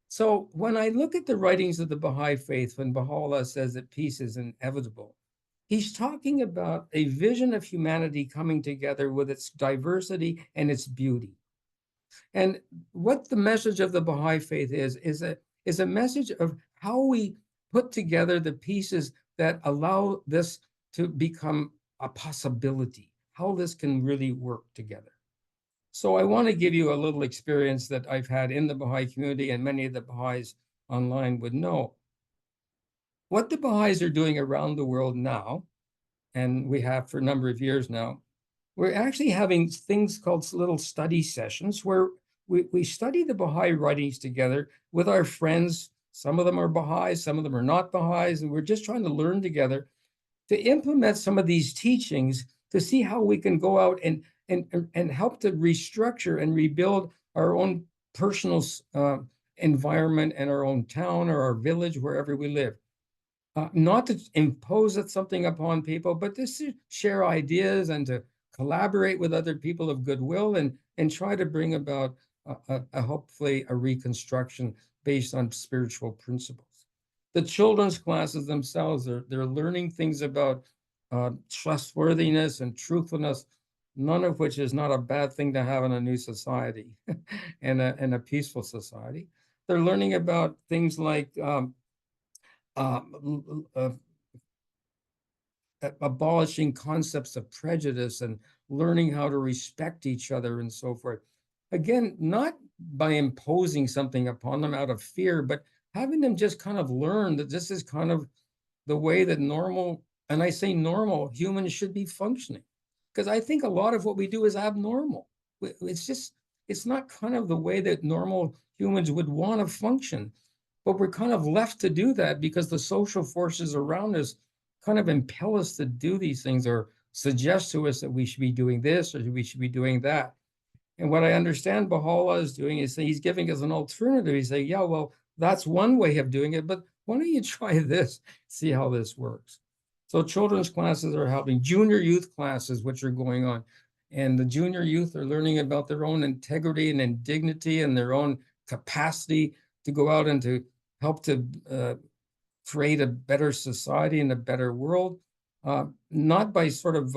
So when I look at the writings of the Baha'i faith, when Baha'u'llah says that peace is inevitable, he's talking about a vision of humanity coming together with its diversity and its beauty. And what the message of the Baha'i faith is a message of how we put together the pieces that allow this to become a possibility, how this can really work together. So I want to give you a little experience that I've had in the Baha'i community, and many of the Baha'is online would know. What the Baha'is are doing around the world now, and we have for a number of years now, we're actually having things called little study sessions where we study the Baha'i writings together with our friends. Some of them are Baha'is, some of them are not Baha'is, and we're just trying to learn together to implement some of these teachings to see how we can go out and help to restructure and rebuild our own personal environment and our own town or our village, wherever we live. Not to impose something upon people, but just to share ideas and to collaborate with other people of goodwill and try to bring about hopefully a reconstruction based on spiritual principles. The children's classes themselves, they're learning things about trustworthiness and truthfulness, none of which is not a bad thing to have in a new society and a peaceful society. They're learning about things like abolishing concepts of prejudice and learning how to respect each other and so forth. Again, not by imposing something upon them out of fear, but having them just kind of learn that this is kind of the way that normal, and I say normal, humans should be functioning. Because I think a lot of what we do is abnormal. It's not kind of the way that normal humans would want to function. But we're kind of left to do that because the social forces around us kind of impel us to do these things or suggest to us that we should be doing this or we should be doing that. And what I understand Baha'u'llah is doing is he's giving us an alternative. He's saying, yeah, well, that's one way of doing it, but why don't you try this, see how this works? So children's classes are helping, junior youth classes, which are going on. And the junior youth are learning about their own integrity and dignity and their own capacity to go out and to help to create a better society and a better world, not by sort of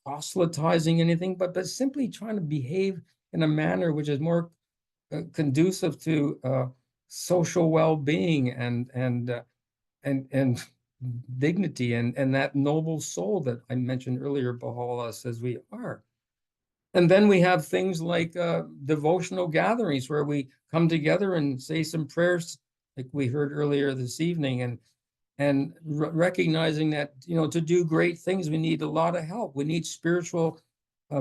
proselytizing anything, but simply trying to behave in a manner which is more conducive to social well-being and dignity and that noble soul that I mentioned earlier, Baha'u'llah says we are. And then we have things like devotional gatherings where we come together and say some prayers, like we heard earlier this evening, and recognizing that, you know, to do great things, we need a lot of help. We need spiritual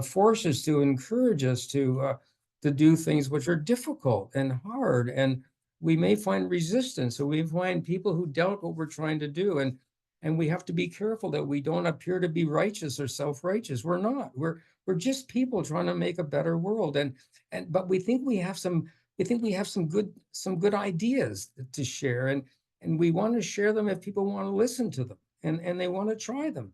forces to encourage us to do things which are difficult and hard, and we may find resistance. So we find people who doubt what we're trying to do, and we have to be careful that we don't appear to be righteous or self-righteous. We're not. We're just people trying to make a better world, but we think we have some good ideas to share, and we want to share them if people want to listen to them and they want to try them.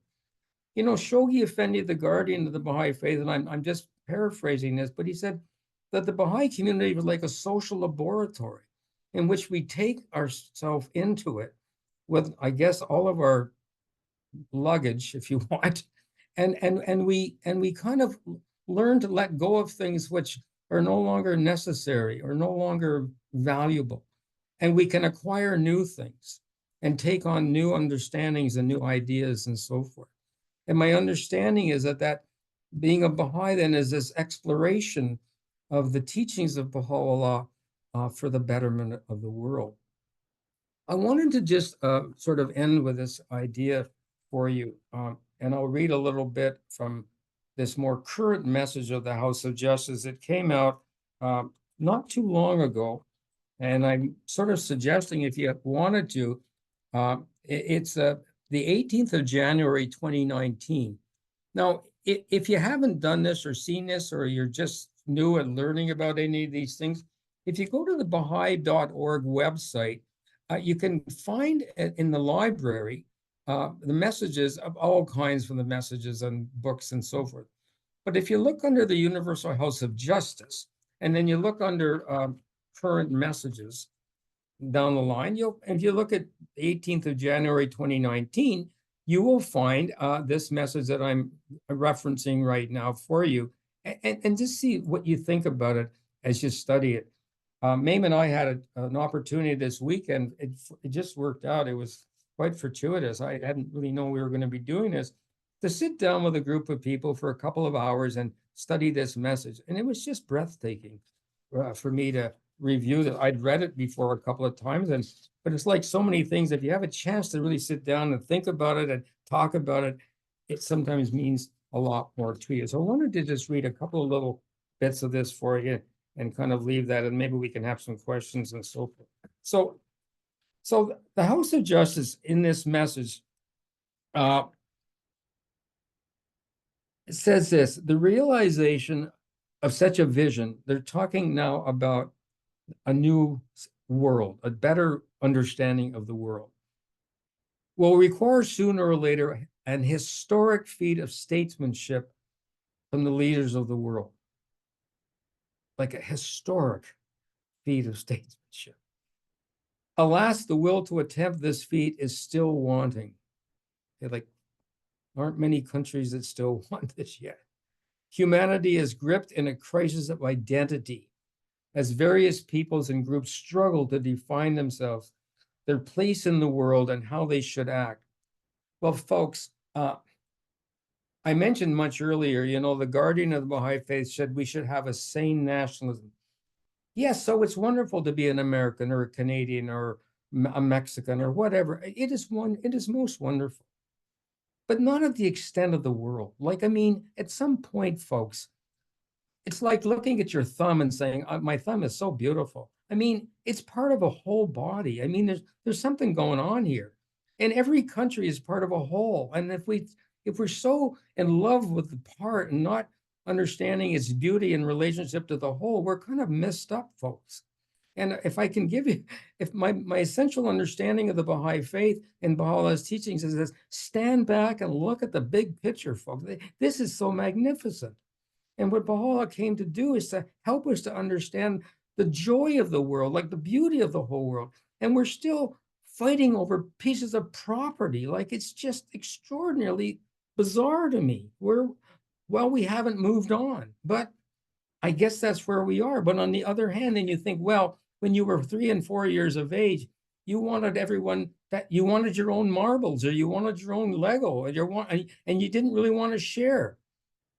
You know, Shoghi Effendi, the guardian of the Baha'i faith, and I'm just paraphrasing this, but he said that the Baha'i community was like a social laboratory in which we take ourselves into it with, I guess, all of our luggage, if you want, and we kind of learn to let go of things which are no longer necessary or no longer valuable, and we can acquire new things and take on new understandings and new ideas and so forth. And my understanding is that being a Baha'i then is this exploration of the teachings of Baha'u'llah for the betterment of the world. I wanted to just sort of end with this idea for you, and I'll read a little bit from this more current message of the House of Justice. It came out not too long ago, and I'm sort of suggesting if you wanted to, it's the 18th of January, 2019. Now, if you haven't done this or seen this, or you're just new and learning about any of these things, if you go to the Baha'i.org website, you can find in the library the messages of all kinds from the messages and books and so forth. But if you look under the Universal House of Justice, and then you look under current messages down the line, if you look at 18th of January 2019, you will find this message that I'm referencing right now for you, and just see what you think about it as you study it. Meim and I had an opportunity this weekend. It just worked out. It was quite fortuitous. I hadn't really known we were going to be doing this, to sit down with a group of people for a couple of hours and study this message. And it was just breathtaking for me to review that. I'd read it before a couple of times, but it's like so many things. If you have a chance to really sit down and think about it and talk about it, it sometimes means a lot more to you. So I wanted to just read a couple of little bits of this for you and kind of leave that, and maybe we can have some questions and so forth. So the House of Justice in this message, it says this: the realization of such a vision, they're talking now about a new world, a better understanding of the world, will require sooner or later an historic feat of statesmanship from the leaders of the world. Like a historic feat of statesmanship. Alas, the will to attempt this feat is still wanting. Like, aren't many countries that still want this yet. Humanity is gripped in a crisis of identity as various peoples and groups struggle to define themselves, their place in the world, and how they should act. Well, folks, I mentioned much earlier, you know, the guardian of the Baha'i faith said we should have a sane nationalism. Yes, so it's wonderful to be an American or a Canadian or a Mexican or whatever. It is most wonderful, but not at the extent of the world. Like, I mean, at some point, folks, it's like looking at your thumb and saying, my thumb is so beautiful. I mean, it's part of a whole body. I mean, there's something going on here. And every country is part of a whole. And if we're so in love with the part and not understanding its beauty in relationship to the whole, we're kind of messed up, folks. And if I can give you, if my essential understanding of the Baha'i faith and Baha'u'llah's teachings is this: stand back and look at the big picture, folks. This is so magnificent. And what Baha'u'llah came to do is to help us to understand the joy of the world, like the beauty of the whole world. And we're still fighting over pieces of property. Like, it's just extraordinarily bizarre to me. We haven't moved on. But I guess that's where we are. But on the other hand, then you think, well, when you were 3 and 4 years of age, you wanted everyone that you wanted your own marbles or you wanted your own Lego and you didn't really want to share.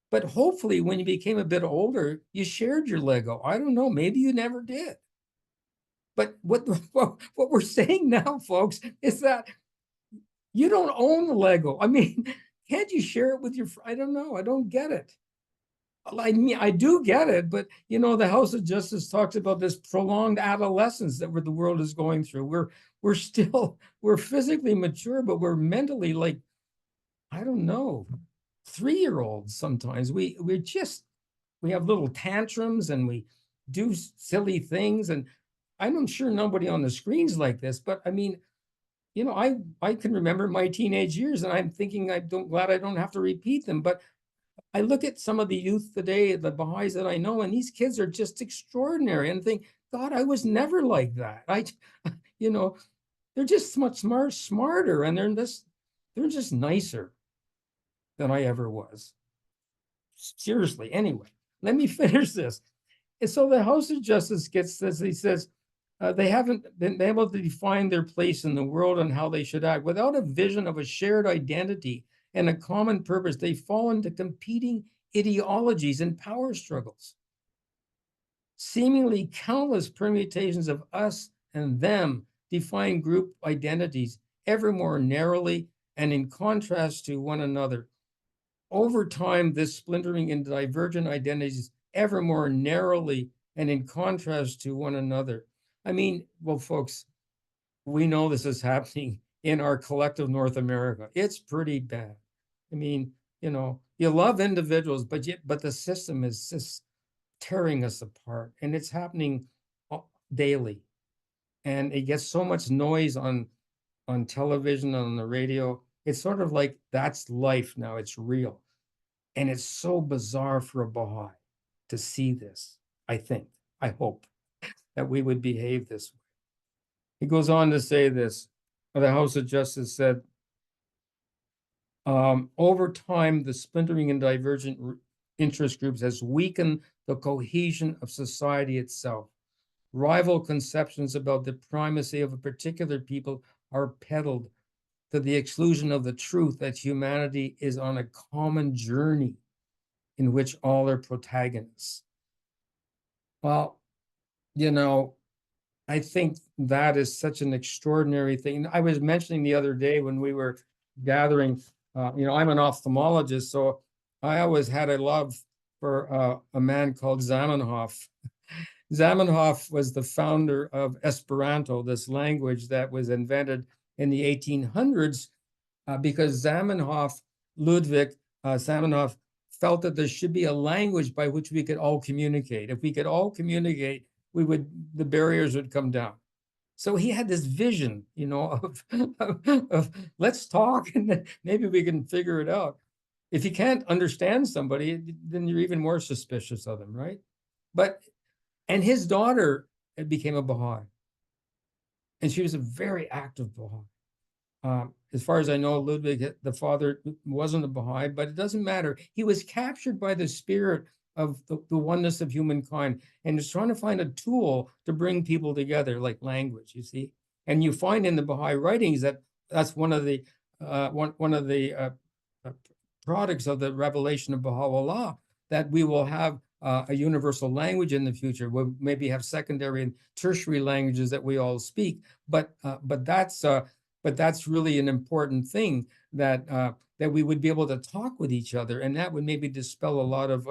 But hopefully when you became a bit older, you shared your Lego. I don't know, maybe you never did. But what we're saying now, folks, is that you don't own the Lego. I mean, can't you share it with your I don't know. I don't get it. I mean, I do get it, but you know, the House of Justice talks about this prolonged adolescence that the world is going through. We're physically mature, but we're mentally like, I don't know, 3-year-olds sometimes. We have little tantrums and we do silly things. And I'm sure nobody on the screen's like this, but I mean, you know, I can remember my teenage years and I'm thinking glad I don't have to repeat them. But I look at some of the youth today, the Baha'is that I know, and these kids are just extraordinary and think, God, I was never like that. You know, they're just much smarter and they're just nicer than I ever was. Seriously. Anyway, let me finish this. And so the House of Justice gets this. He says, they haven't been able to define their place in the world and how they should act. Without a vision of a shared identity and a common purpose, they fall into competing ideologies and power struggles. Seemingly countless permutations of us and them define group identities ever more narrowly and in contrast to one another. Over time, this splintering into divergent identities ever more narrowly and in contrast to one another. I mean, well, folks, we know this is happening in our collective North America. It's pretty bad. I mean, you know, you love individuals, but the system is just tearing us apart, and it's happening daily. And it gets so much noise on television, on the radio. It's sort of like that's life now. It's real. And it's so bizarre for a Baha'i to see this, I think, I hope, that we would behave this way. He goes on to say this, the House of Justice said, over time, the splintering and divergent interest groups has weakened the cohesion of society itself. Rival conceptions about the primacy of a particular people are peddled to the exclusion of the truth that humanity is on a common journey in which all are protagonists. Well, you know, I think that is such an extraordinary thing. I was mentioning the other day when we were gathering, you know, I'm an ophthalmologist, so I always had a love for a man called Zamenhof. Zamenhof was the founder of Esperanto, this language that was invented in the 1800s because Ludwig Zamenhof felt that there should be a language by which we could all communicate. If we could all communicate, the barriers would come down. So he had this vision, you know, of let's talk and maybe we can figure it out. If you can't understand somebody, then you're even more suspicious of them, right? And his daughter became a Baha'i. And she was a very active Baha'i. As far as I know, Ludwig, the father, wasn't a Baha'i, but it doesn't matter. He was captured by the spirit of the oneness of humankind and is trying to find a tool to bring people together, like language, you see. And you find in the Baha'i writings that that's one of the products of the revelation of Baha'u'llah, that we will have a universal language in the future. We'll maybe have secondary and tertiary languages that we all speak, but that's really an important thing, that we would be able to talk with each other, and that would maybe dispel a lot of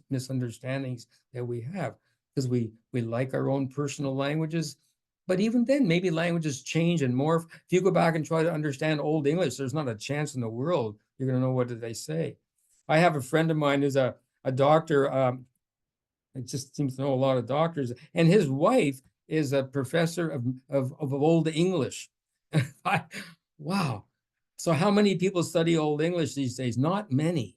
misunderstandings that we have, because we like our own personal languages. But even then, maybe languages change and morph. If you go back and try to understand Old English, there's not a chance in the world you're going to know what did they say. I have a friend of mine who's a doctor. It just seems to know a lot of doctors, and his wife is a professor of Old English. Wow. So how many people study Old English these days? Not many.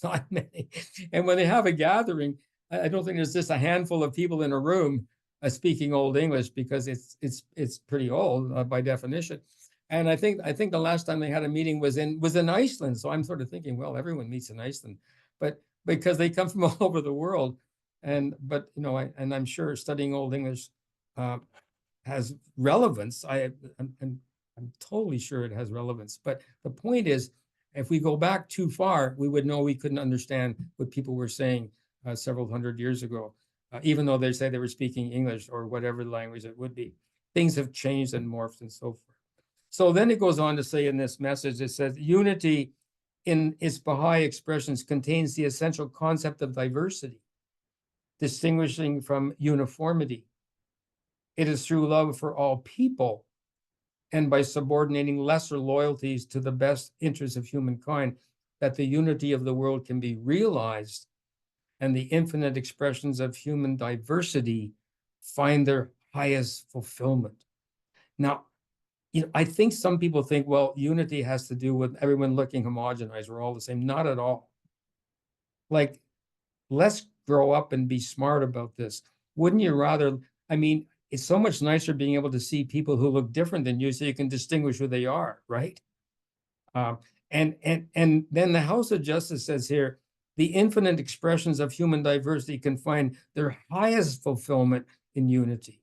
Not many. And when they have a gathering, I don't think there's just a handful of people in a room speaking Old English, because it's pretty old by definition. And I think the last time they had a meeting was in Iceland. So I'm sort of thinking, well, everyone meets in Iceland, but because they come from all over the world. But you know, I'm sure studying Old English has relevance. I'm totally sure it has relevance. But the point is, if we go back too far, we would know we couldn't understand what people were saying several hundred years ago, even though they say they were speaking English or whatever language it would be. Things have changed and morphed and so forth. So then it goes on to say in this message, it says, unity in its Baha'i expressions contains the essential concept of diversity, distinguishing from uniformity. It is through love for all people and by subordinating lesser loyalties to the best interests of humankind that the unity of the world can be realized and the infinite expressions of human diversity find their highest fulfillment. Now, you know, I think some people think, well, unity has to do with everyone looking homogenized. We're all the same. Not at all. Like, let's grow up and be smart about this. Wouldn't you rather? I mean, it's so much nicer being able to see people who look different than you so you can distinguish who they are, right? And then the House of Justice says here, the infinite expressions of human diversity can find their highest fulfillment in unity.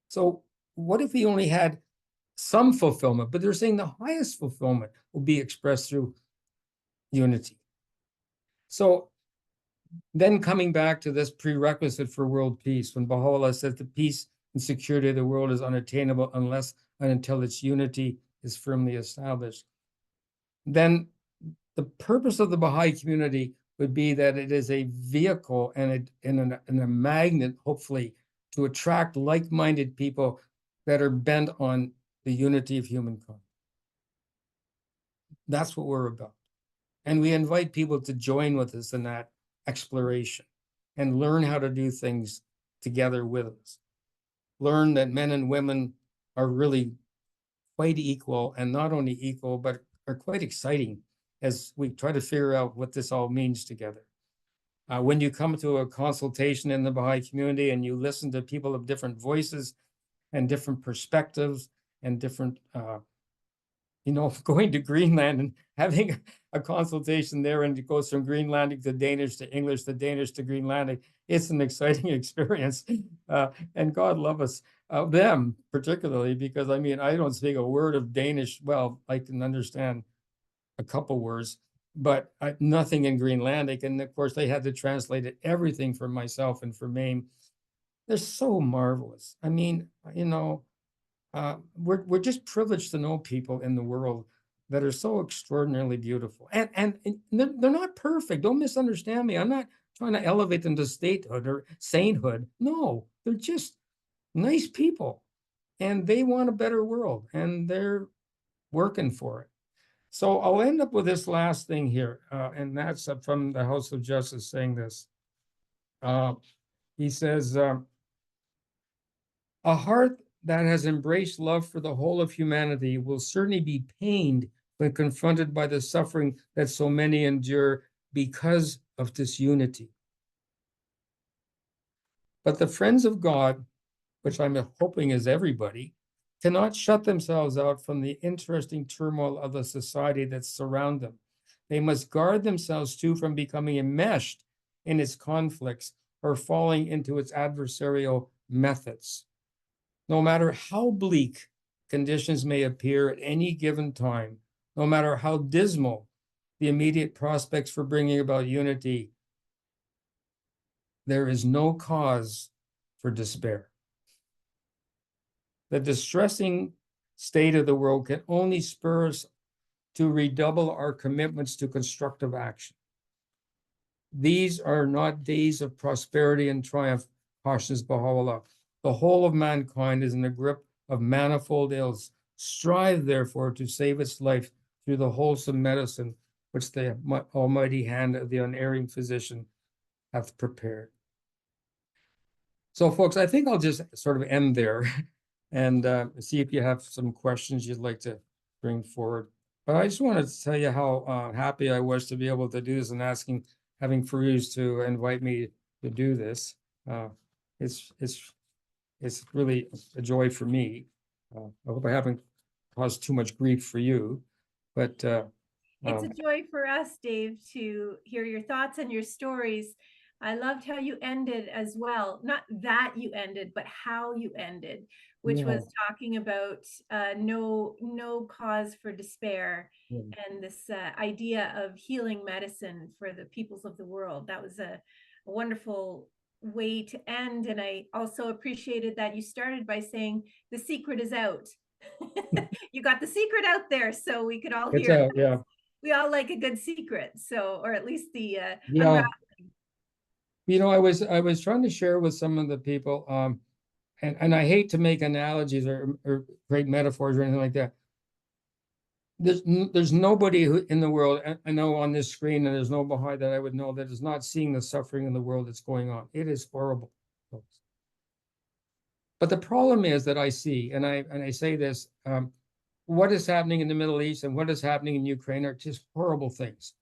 So what if we only had some fulfillment, but they're saying the highest fulfillment will be expressed through unity. So then coming back to this prerequisite for world peace, when Baha'u'llah says the peace and security of the world is unattainable unless and until its unity is firmly established, then the purpose of the Baha'i community would be that it is a vehicle and a magnet, hopefully, to attract like-minded people that are bent on the unity of humankind. That's what we're about. And we invite people to join with us in that exploration and learn how to do things together with us. Learn that men and women are really quite equal, and not only equal, but are quite exciting as we try to figure out what this all means together. When you come to a consultation in the Baha'i community and you listen to people of different voices and different perspectives and different, you know, going to Greenland and having a consultation there, and it goes from Greenlandic to Danish to English to Danish to Greenlandic. It's an exciting experience. And God love us, them particularly, because I mean, I don't speak a word of Danish. Well, I can understand a couple words, but nothing in Greenlandic. And of course, they had to translate everything for myself and for Meim. They're so marvelous. I mean, you know, we're just privileged to know people in the world that are so extraordinarily beautiful. And they're not perfect. Don't misunderstand me. I'm not trying to elevate them to statehood or sainthood. No, they're just nice people. And they want a better world. And they're working for it. So I'll end up with this last thing here. And that's from the House of Justice saying this. He says, a heart that has embraced love for the whole of humanity will certainly be pained when confronted by the suffering that so many endure because of disunity. But the friends of God, which I'm hoping is everybody, cannot shut themselves out from the interesting turmoil of the society that surround them. They must guard themselves too from becoming enmeshed in its conflicts or falling into its adversarial methods. No matter how bleak conditions may appear at any given time, no matter how dismal the immediate prospects for bringing about unity, there is no cause for despair. The distressing state of the world can only spur us to redouble our commitments to constructive action. These are not days of prosperity and triumph, cautions Baha'u'llah. The whole of mankind is in the grip of manifold ills. Strive, therefore, to save its life through the wholesome medicine which the almighty hand of the unerring physician hath prepared. So, folks, I think I'll just sort of end there and see if you have some questions you'd like to bring forward. But I just wanted to tell you how happy I was to be able to do this and having Farouz to invite me to do this. It's really a joy for me. I hope I haven't caused too much grief for you, but it's a joy for us, Dave, to hear your thoughts and your stories. I loved how you ended as well. Not that you ended, but how you ended, which was talking about no cause for despair, Yeah. and this idea of healing medicine for the peoples of the world. That was a wonderful way to end. And I also appreciated that you started by saying the secret is out. You got the secret out there so we could all It's hear it. out, yeah. We all like a good secret, so, or at least the Yeah. You know, I was trying to share with some of the people, and I hate to make analogies or great metaphors or anything like that. There's nobody who in the world, I know on this screen, and there's no Baha'i that I would know that is not seeing the suffering in the world that's going on. It is horrible, folks. But the problem is that I see, and I say this, what is happening in the Middle East and what is happening in Ukraine are just horrible things.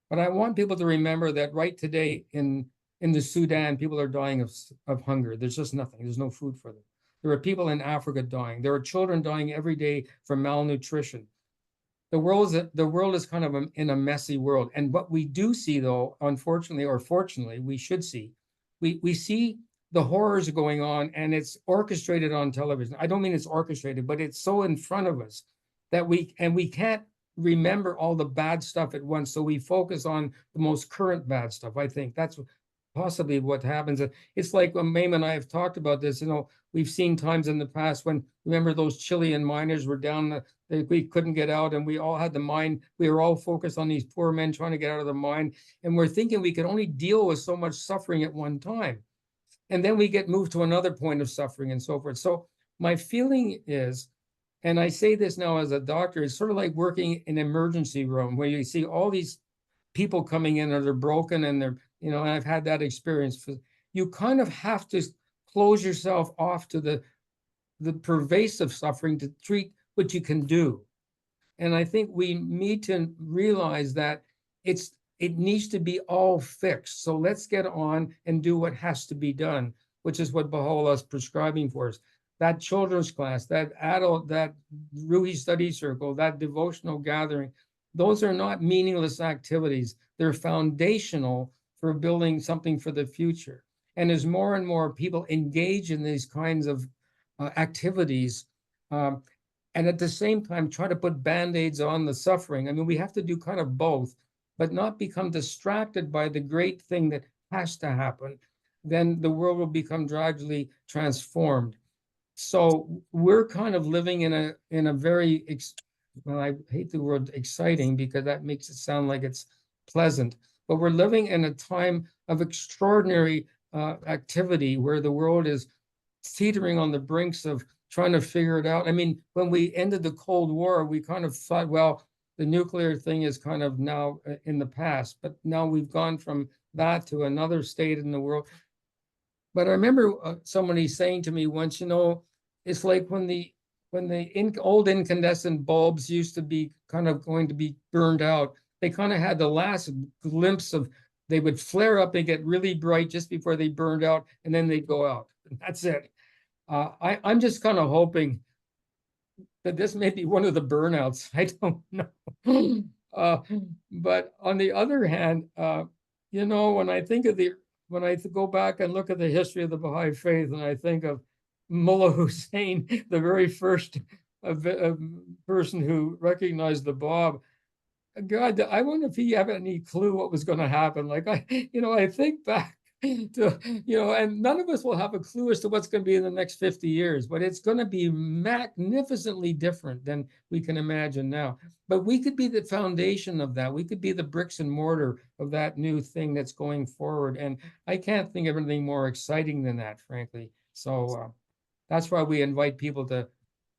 But I want people to remember that right today in the Sudan, people are dying of hunger. There's just nothing. There's no food for them. There are people in Africa dying. There are children dying every day from malnutrition. The world is kind of in a messy world. And what we do see, though, unfortunately or fortunately, we should see, we see the horrors going on, and it's orchestrated on television. I don't mean it's orchestrated, but it's so in front of us that we can't remember all the bad stuff at once. So we focus on the most current bad stuff. I think that's possibly what happens. It's like when Meim and I have talked about this, you know, we've seen times in the past when, remember those Chilean miners were down, we couldn't get out, and we all had the mine. We were all focused on these poor men trying to get out of the mine. And we're thinking we could only deal with so much suffering at one time. And then we get moved to another point of suffering and so forth. So my feeling is, and I say this now as a doctor, it's sort of like working in an emergency room where you see all these people coming in and they're broken and they're, you know, and I've had that experience. You kind of have to close yourself off to the pervasive suffering to treat what you can do. And I think we need to realize that it needs to be all fixed. So let's get on and do what has to be done, which is what Baha'u'llah is prescribing for us. That children's class, that adult, that Ruhi study circle, that devotional gathering, those are not meaningless activities. They're foundational for building something for the future. And as more and more people engage in these kinds of activities, and at the same time try to put band-aids on the suffering. I mean, we have to do kind of both, but not become distracted by the great thing that has to happen. Then the world will become gradually transformed. So we're kind of living in a very, well, I hate the word exciting because that makes it sound like it's pleasant, but we're living in a time of extraordinary activity where the world is teetering on the brinks of trying to figure it out. I mean, when we ended the Cold War, we kind of thought, well, the nuclear thing is kind of now in the past, but now we've gone from that to another state in the world. But I remember somebody saying to me once, you know, it's like when the old incandescent bulbs used to be kind of going to be burned out. They kind of had the last glimpse of, they would flare up and get really bright just before they burned out, and then they'd go out. And that's it. I'm just kind of hoping that this may be one of the burnouts. I don't know. But on the other hand, you know, when I go back and look at the history of the Baha'i faith, and I think of Mullah Hussein, the very first person who recognized the Bab, God, I wonder if he had any clue what was going to happen. Like I think back to, and none of us will have a clue as to what's going to be in the next 50 years, but it's going to be magnificently different than we can imagine now. But we could be the foundation of that. We could be the bricks and mortar of that new thing that's going forward. And I can't think of anything more exciting than that, frankly. So that's why we invite people to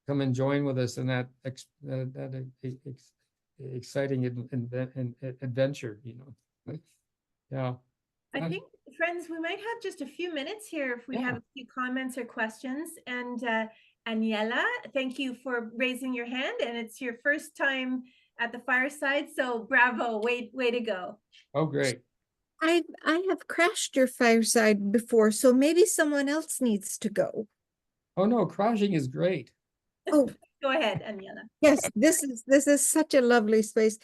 come and join with us in that exciting adventure, Yeah. I think, friends, we might have just a few minutes here if we have a few comments or questions. And Aniela, thank you for raising your hand, and it's your first time at the fireside, so bravo, way to go. Oh, great. I have crashed your fireside before, so maybe someone else needs to go. Oh no, crashing is great. Oh, go ahead, Aniela. Yes, this is such a lovely space.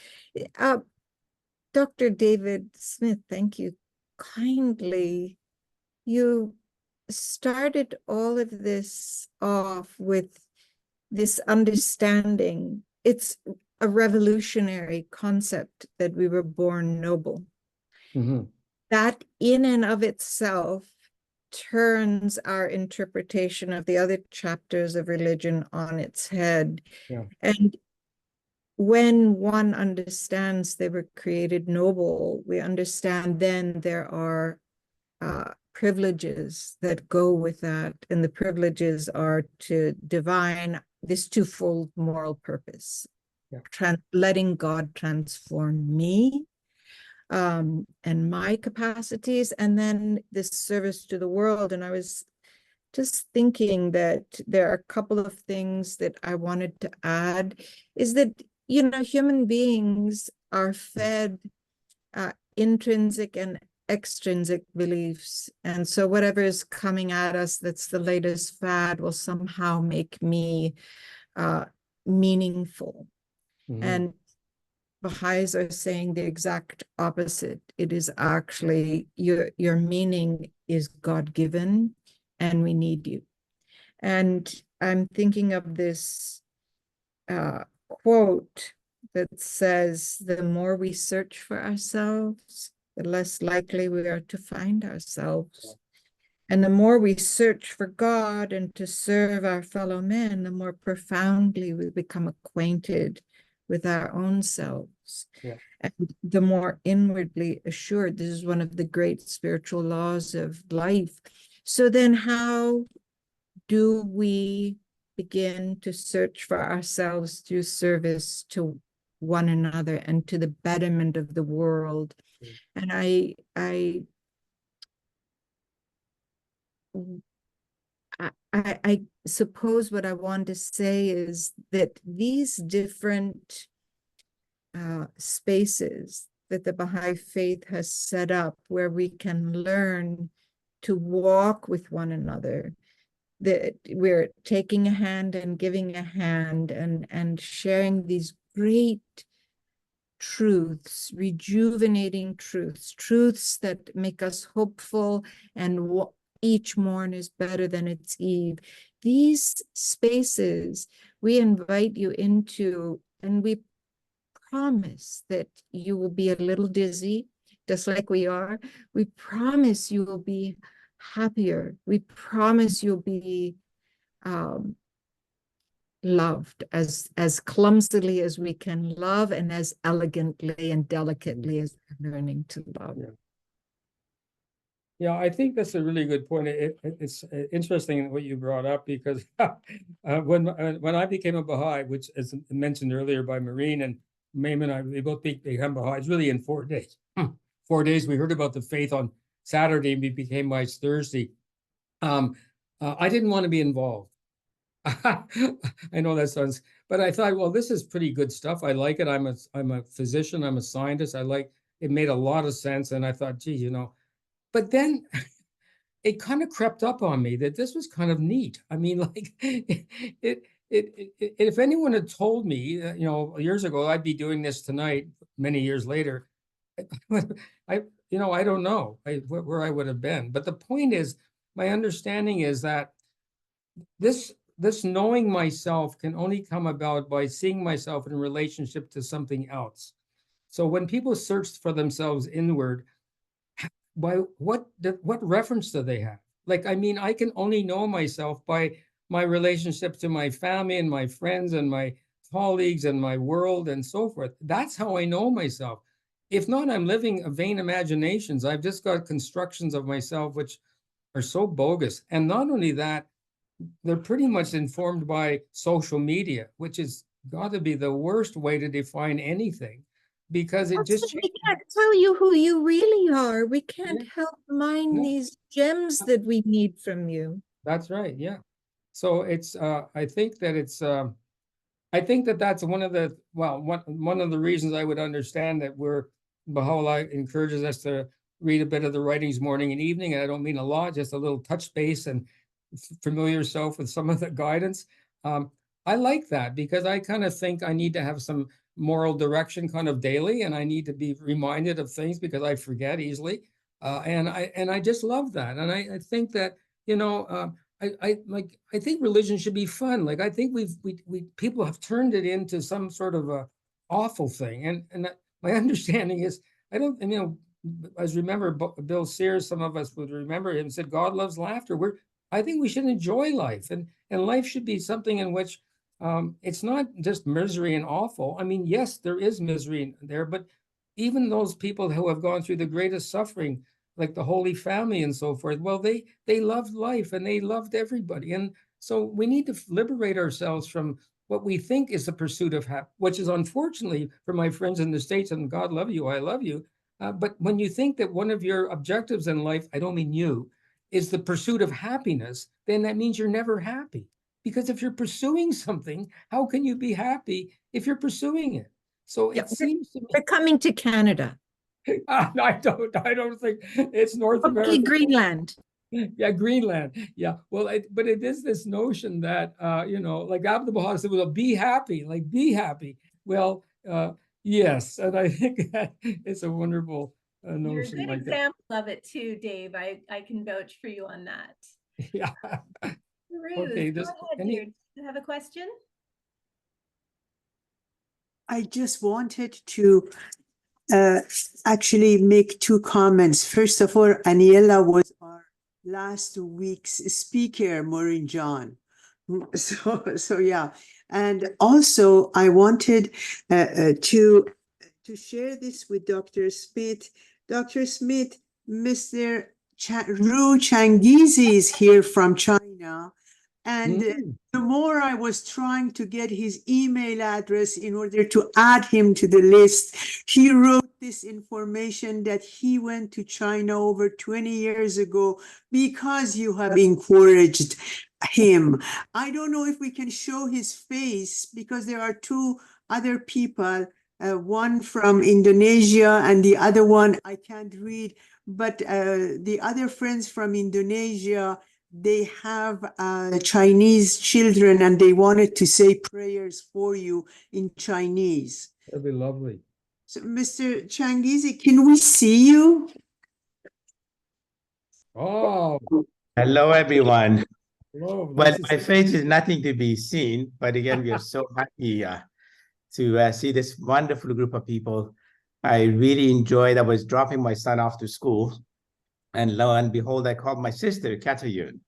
Dr. David Smith, thank you kindly you started all of this off with this understanding. It's a revolutionary concept that we were born noble. Mhm. That in and of itself turns our interpretation of the other chapters of religion on its head. Yeah. And when one understands they were created noble, we understand then there are privileges that go with that. And the privileges are to divine this twofold moral purpose, letting God transform me and my capacities, and then this service to the world. And I was just thinking that there are a couple of things that I wanted to add is that, you know, human beings are fed intrinsic and extrinsic beliefs. And so whatever is coming at us that's the latest fad will somehow make me meaningful. Mhm. And Baha'is are saying the exact opposite. It is actually your meaning is God-given, and we need you. And I'm thinking of this quote that says, the more we search for ourselves, the less likely we are to find ourselves. And the more we search for God and to serve our fellow men, the more profoundly we become acquainted with our own selves. Yeah. And the more inwardly assured. This is one of the great spiritual laws of life. So then how do we begin to search for ourselves through service to one another and to the betterment of the world? And I suppose what I want to say is that these different spaces that the Baha'i faith has set up where we can learn to walk with one another, that we're taking a hand and giving a hand and sharing these great truths, rejuvenating truths, truths that make us hopeful, and each morn is better than its eve. These spaces we invite you into, and we promise that you will be a little dizzy, just like we are. We promise you will be happier. We promise you'll be loved as clumsily as we can love, and as elegantly and delicately as we're learning to love. Yeah. Yeah, I think that's a really good point. It's interesting what you brought up, because when I became a Baha'i, which is mentioned earlier by Maureen and Meim and I, we both became Baha'is really in 4 days. 4 days. We heard about the faith on Saturday, and we became Baha'is Thursday. I didn't want to be involved. I know that sounds, but I thought, well, this is pretty good stuff. I like it. I'm a physician. I'm a scientist. I like it. Made a lot of sense, and I thought, gee, you know. But then it kind of crept up on me that this was kind of neat. I mean, like if anyone had told me, you know, years ago, I'd be doing this tonight, many years later, I don't know where I would have been. But the point is, my understanding is that this knowing myself can only come about by seeing myself in relationship to something else. So when people search for themselves inward, by what reference do they have? Like, I mean, I can only know myself by my relationship to my family and my friends and my colleagues and my world and so forth. That's how I know myself. If not, I'm living vain imaginations. I've just got constructions of myself which are so bogus. And not only that, they're pretty much informed by social media, which has got to be the worst way to define anything, because it just we can't tell you who you really are. We can't Yeah. help mine No. these gems that we need from you. That's right. Yeah. So it's I think that it's I think that that's one of the one of the reasons I would understand that Baha'u'llah encourages us to read a bit of the writings morning and evening. And I don't mean a lot, just a little touch base and familiar yourself with some of the guidance. I like that, because I kind of think I need to have some moral direction kind of daily, and I need to be reminded of things because I forget easily. And I just love that. And I think that, you know, I think religion should be fun. Like, I think we people have turned it into some sort of a awful thing. And my understanding is, I don't, you know, as remember Bill Sears, some of us would remember him, said, God loves laughter. I think we should enjoy life, and life should be something in which it's not just misery and awful. I mean, yes, there is misery there, but even those people who have gone through the greatest suffering, like the Holy Family and so forth, well, they loved life and they loved everybody. And so we need to liberate ourselves from what we think is the pursuit of happiness, which is unfortunately for my friends in the States, and God love you, I love you. But when you think that one of your objectives in life, I don't mean you, is the pursuit of happiness, then that means you're never happy. Because if you're pursuing something, how can you be happy if you're pursuing it? So Yeah, it seems to me, we're coming to Canada. I don't think it's North Okay, America. Greenland. Yeah, Greenland. Yeah. Well, but it is this notion that, you know, like the Baha'is said, well, be happy, like be happy. Well, yes. And I think that it's a wonderful You're a notion good like that. example of it too, Dave. I can vouch for you on that. Yeah. Ruth, Okay. go ahead, dear. Do you have a question? I just wanted to actually make two comments. First of all, Aniela was our last week's speaker, Maureen John. So yeah. And also I wanted to share this with Dr. Smith. Dr. Smith, Mr. Ru Changizi is here from China. And the more I was trying to get his email address in order to add him to the list, he wrote this information that he went to China over 20 years ago because you have encouraged him. I don't know if we can show his face because there are two other people, one from Indonesia and the other one I can't read, but the other friends from Indonesia, they have Chinese children and they wanted to say prayers for you in Chinese. That'd be lovely. So, Mr. Changizi, can we see you? Oh, Hello, everyone. hello. Well, Nice to my see face is nothing to be seen, but again, we are so happy to see this wonderful group of people. I really enjoyed. I was dropping my son off to school, and lo and behold, I called my sister, Katayun.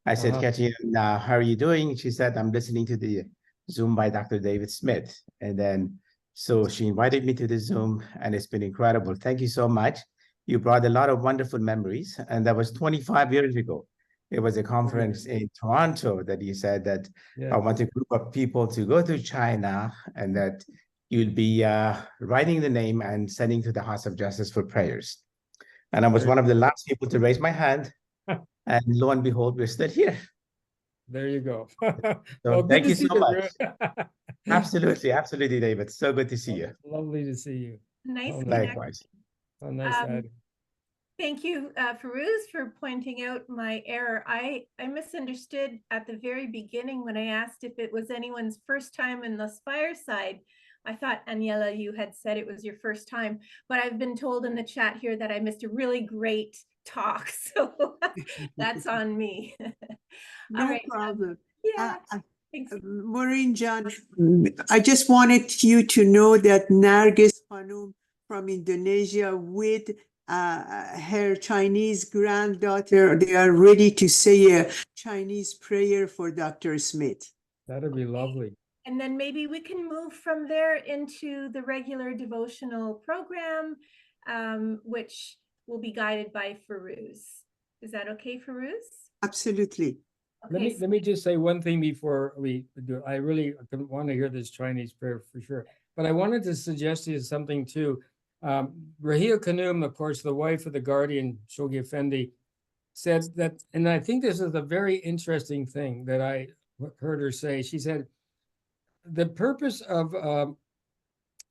I said, Katayun, how are you doing? She said, I'm listening to the Zoom by Dr. David Smith. And then, so she invited me to the Zoom, and it's been incredible. Thank you so much. You brought a lot of wonderful memories, and that was 25 years ago. It was a conference in Toronto that you said that I want a group of people to go to China and that you'll be writing the name and sending to the House of Justice for prayers. And I was one of the last people to raise my hand. And lo and behold, we're still here. There you go. So Well, thank you so much. Ruth. Absolutely, absolutely, David. So good to see you. Lovely to see you. Nice Oh, connection. Likewise. Oh, nice to have you. Thank you, Farouz, for pointing out my error. I misunderstood at the very beginning when I asked if it was anyone's first time in the fireside. I thought, Aniela, you had said it was your first time, but I've been told in the chat here that I missed a really great talk. So that's on me. No problem. Yeah. Thanks. Maureen John, I just wanted you to know that Nargis Hanum from Indonesia with her Chinese granddaughter, they are ready to say a Chinese prayer for Dr. Smith. That'd be lovely. And then maybe we can move from there into the regular devotional program, which will be guided by Farouz. Is that okay, Farouz? Absolutely. Okay, Let me just say one thing before we do. I really want to hear this Chinese prayer for sure. But I wanted to suggest to you something too. Rahia Khanum, of course, the wife of the Guardian, Shoghi Effendi, said that, and I think this is a very interesting thing that I heard her say. She said, the purpose of,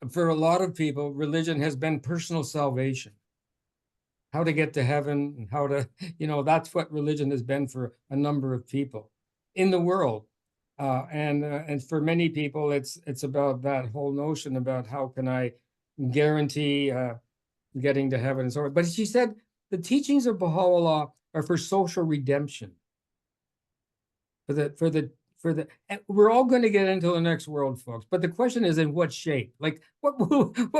for a lot of people, religion has been personal salvation. How to get to heaven and how to, you know, that's what religion has been for a number of people in the world. And for many people, it's about that whole notion about how can I guarantee getting to heaven and so on. But she said the teachings of Baha'u'llah are for social redemption. And we're all going to get into the next world, folks. But the question is, in what shape? Like, what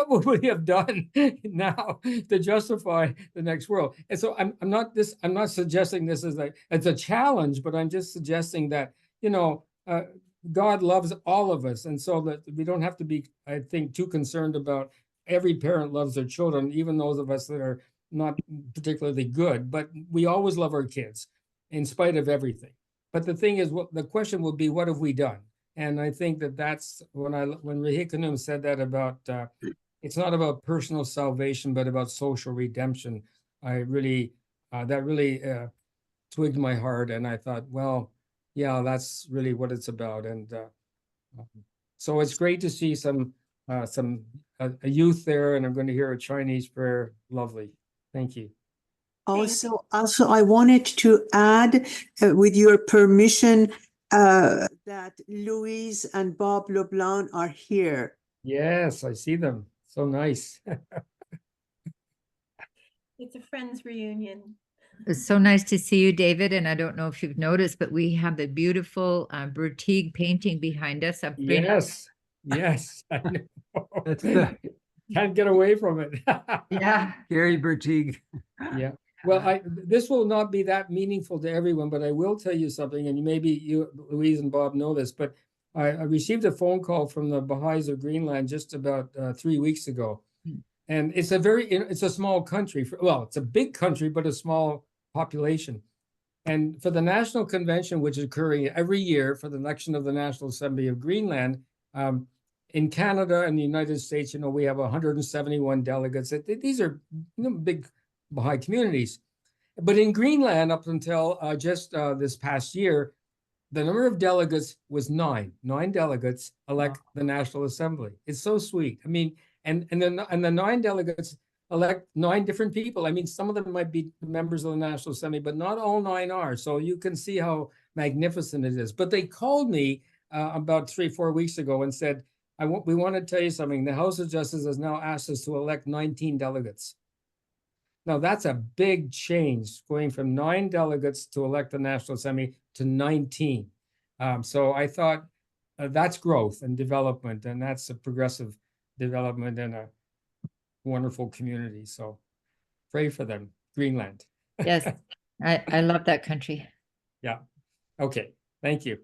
would we have done now to justify the next world? And so I'm not suggesting this as a challenge, but I'm just suggesting that, God loves all of us, and so that we don't have to be, I think, too concerned about every parent loves their children, even those of us that are not particularly good. But we always love our kids, in spite of everything. But the thing is, the question will be, what have we done? And I think that's when Rehikanum said that about, it's not about personal salvation, but about social redemption. That really twigged my heart. And I thought, well, yeah, that's really what it's about. And so it's great to see a youth there, and I'm going to hear a Chinese prayer. Lovely. Thank you. Also, I wanted to add, with your permission, that Louise and Bob LeBlanc are here. Yes, I see them. So nice. It's a friends reunion. It's so nice to see you, David. And I don't know if you've noticed, but we have the beautiful Bertigue painting behind us. Yes, I know. Can't get away from it. Yeah. Gary Bertigue. Yeah. Well, this will not be that meaningful to everyone, but I will tell you something, and maybe you, Louise and Bob, know this, but I received a phone call from the Baha'is of Greenland just about 3 weeks ago. And it's a small country. It's a big country, but a small population. And for the National Convention, which is occurring every year for the election of the National Assembly of Greenland, in Canada and the United States, we have 171 delegates. These are big Baha'i communities. But in Greenland, up until just this past year, the number of delegates was 9. 9 delegates elect the National Assembly. It's so sweet. I mean, and the 9 delegates elect 9 different people. I mean, some of them might be members of the National Assembly, but not all 9 are. So you can see how magnificent it is. But they called me about 3-4 weeks ago and said, we want to tell you something. The House of Justice has now asked us to elect 19 delegates. Now, that's a big change, going from 9 delegates to elect the National Assembly to 19. So I thought that's growth and development, and that's a progressive development in a wonderful community. So pray for them, Greenland. Yes, I love that country. Yeah. Okay. Thank you.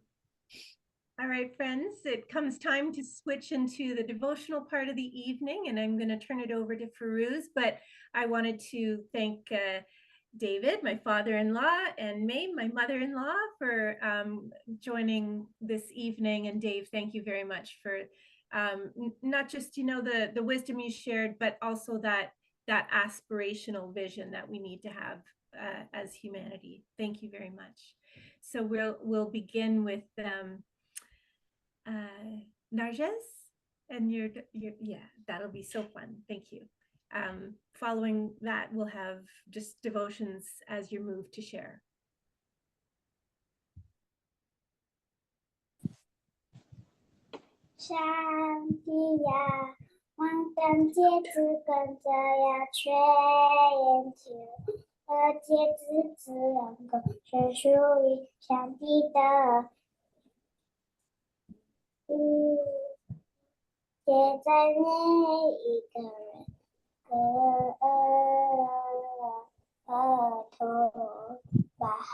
All right, friends, it comes time to switch into the devotional part of the evening, and I'm going to turn it over to Ferouz, but I wanted to thank David, my father-in-law, and Meim, my mother-in-law, for joining this evening. And Dave, thank you very much for not just, the wisdom you shared, but also that aspirational vision that we need to have as humanity. Thank you very much. So we'll begin with Narges, and yeah, that'll be so fun. Thank you. Following that, we'll have just devotions as you're moved to share. Shantiya, 万般皆自跟着呀，却研究，而皆自能够是属于上帝的。也在每一个人额头把哈。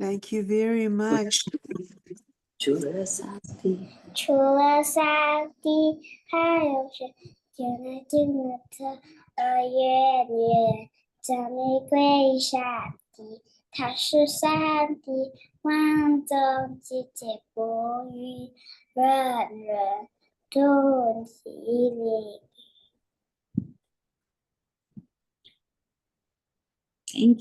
Thank you very much. 除了上帝，还有谁？原来听了他月亮，赞美归上帝，他是上帝，万众集结不语，人人都喜灵。Thank you.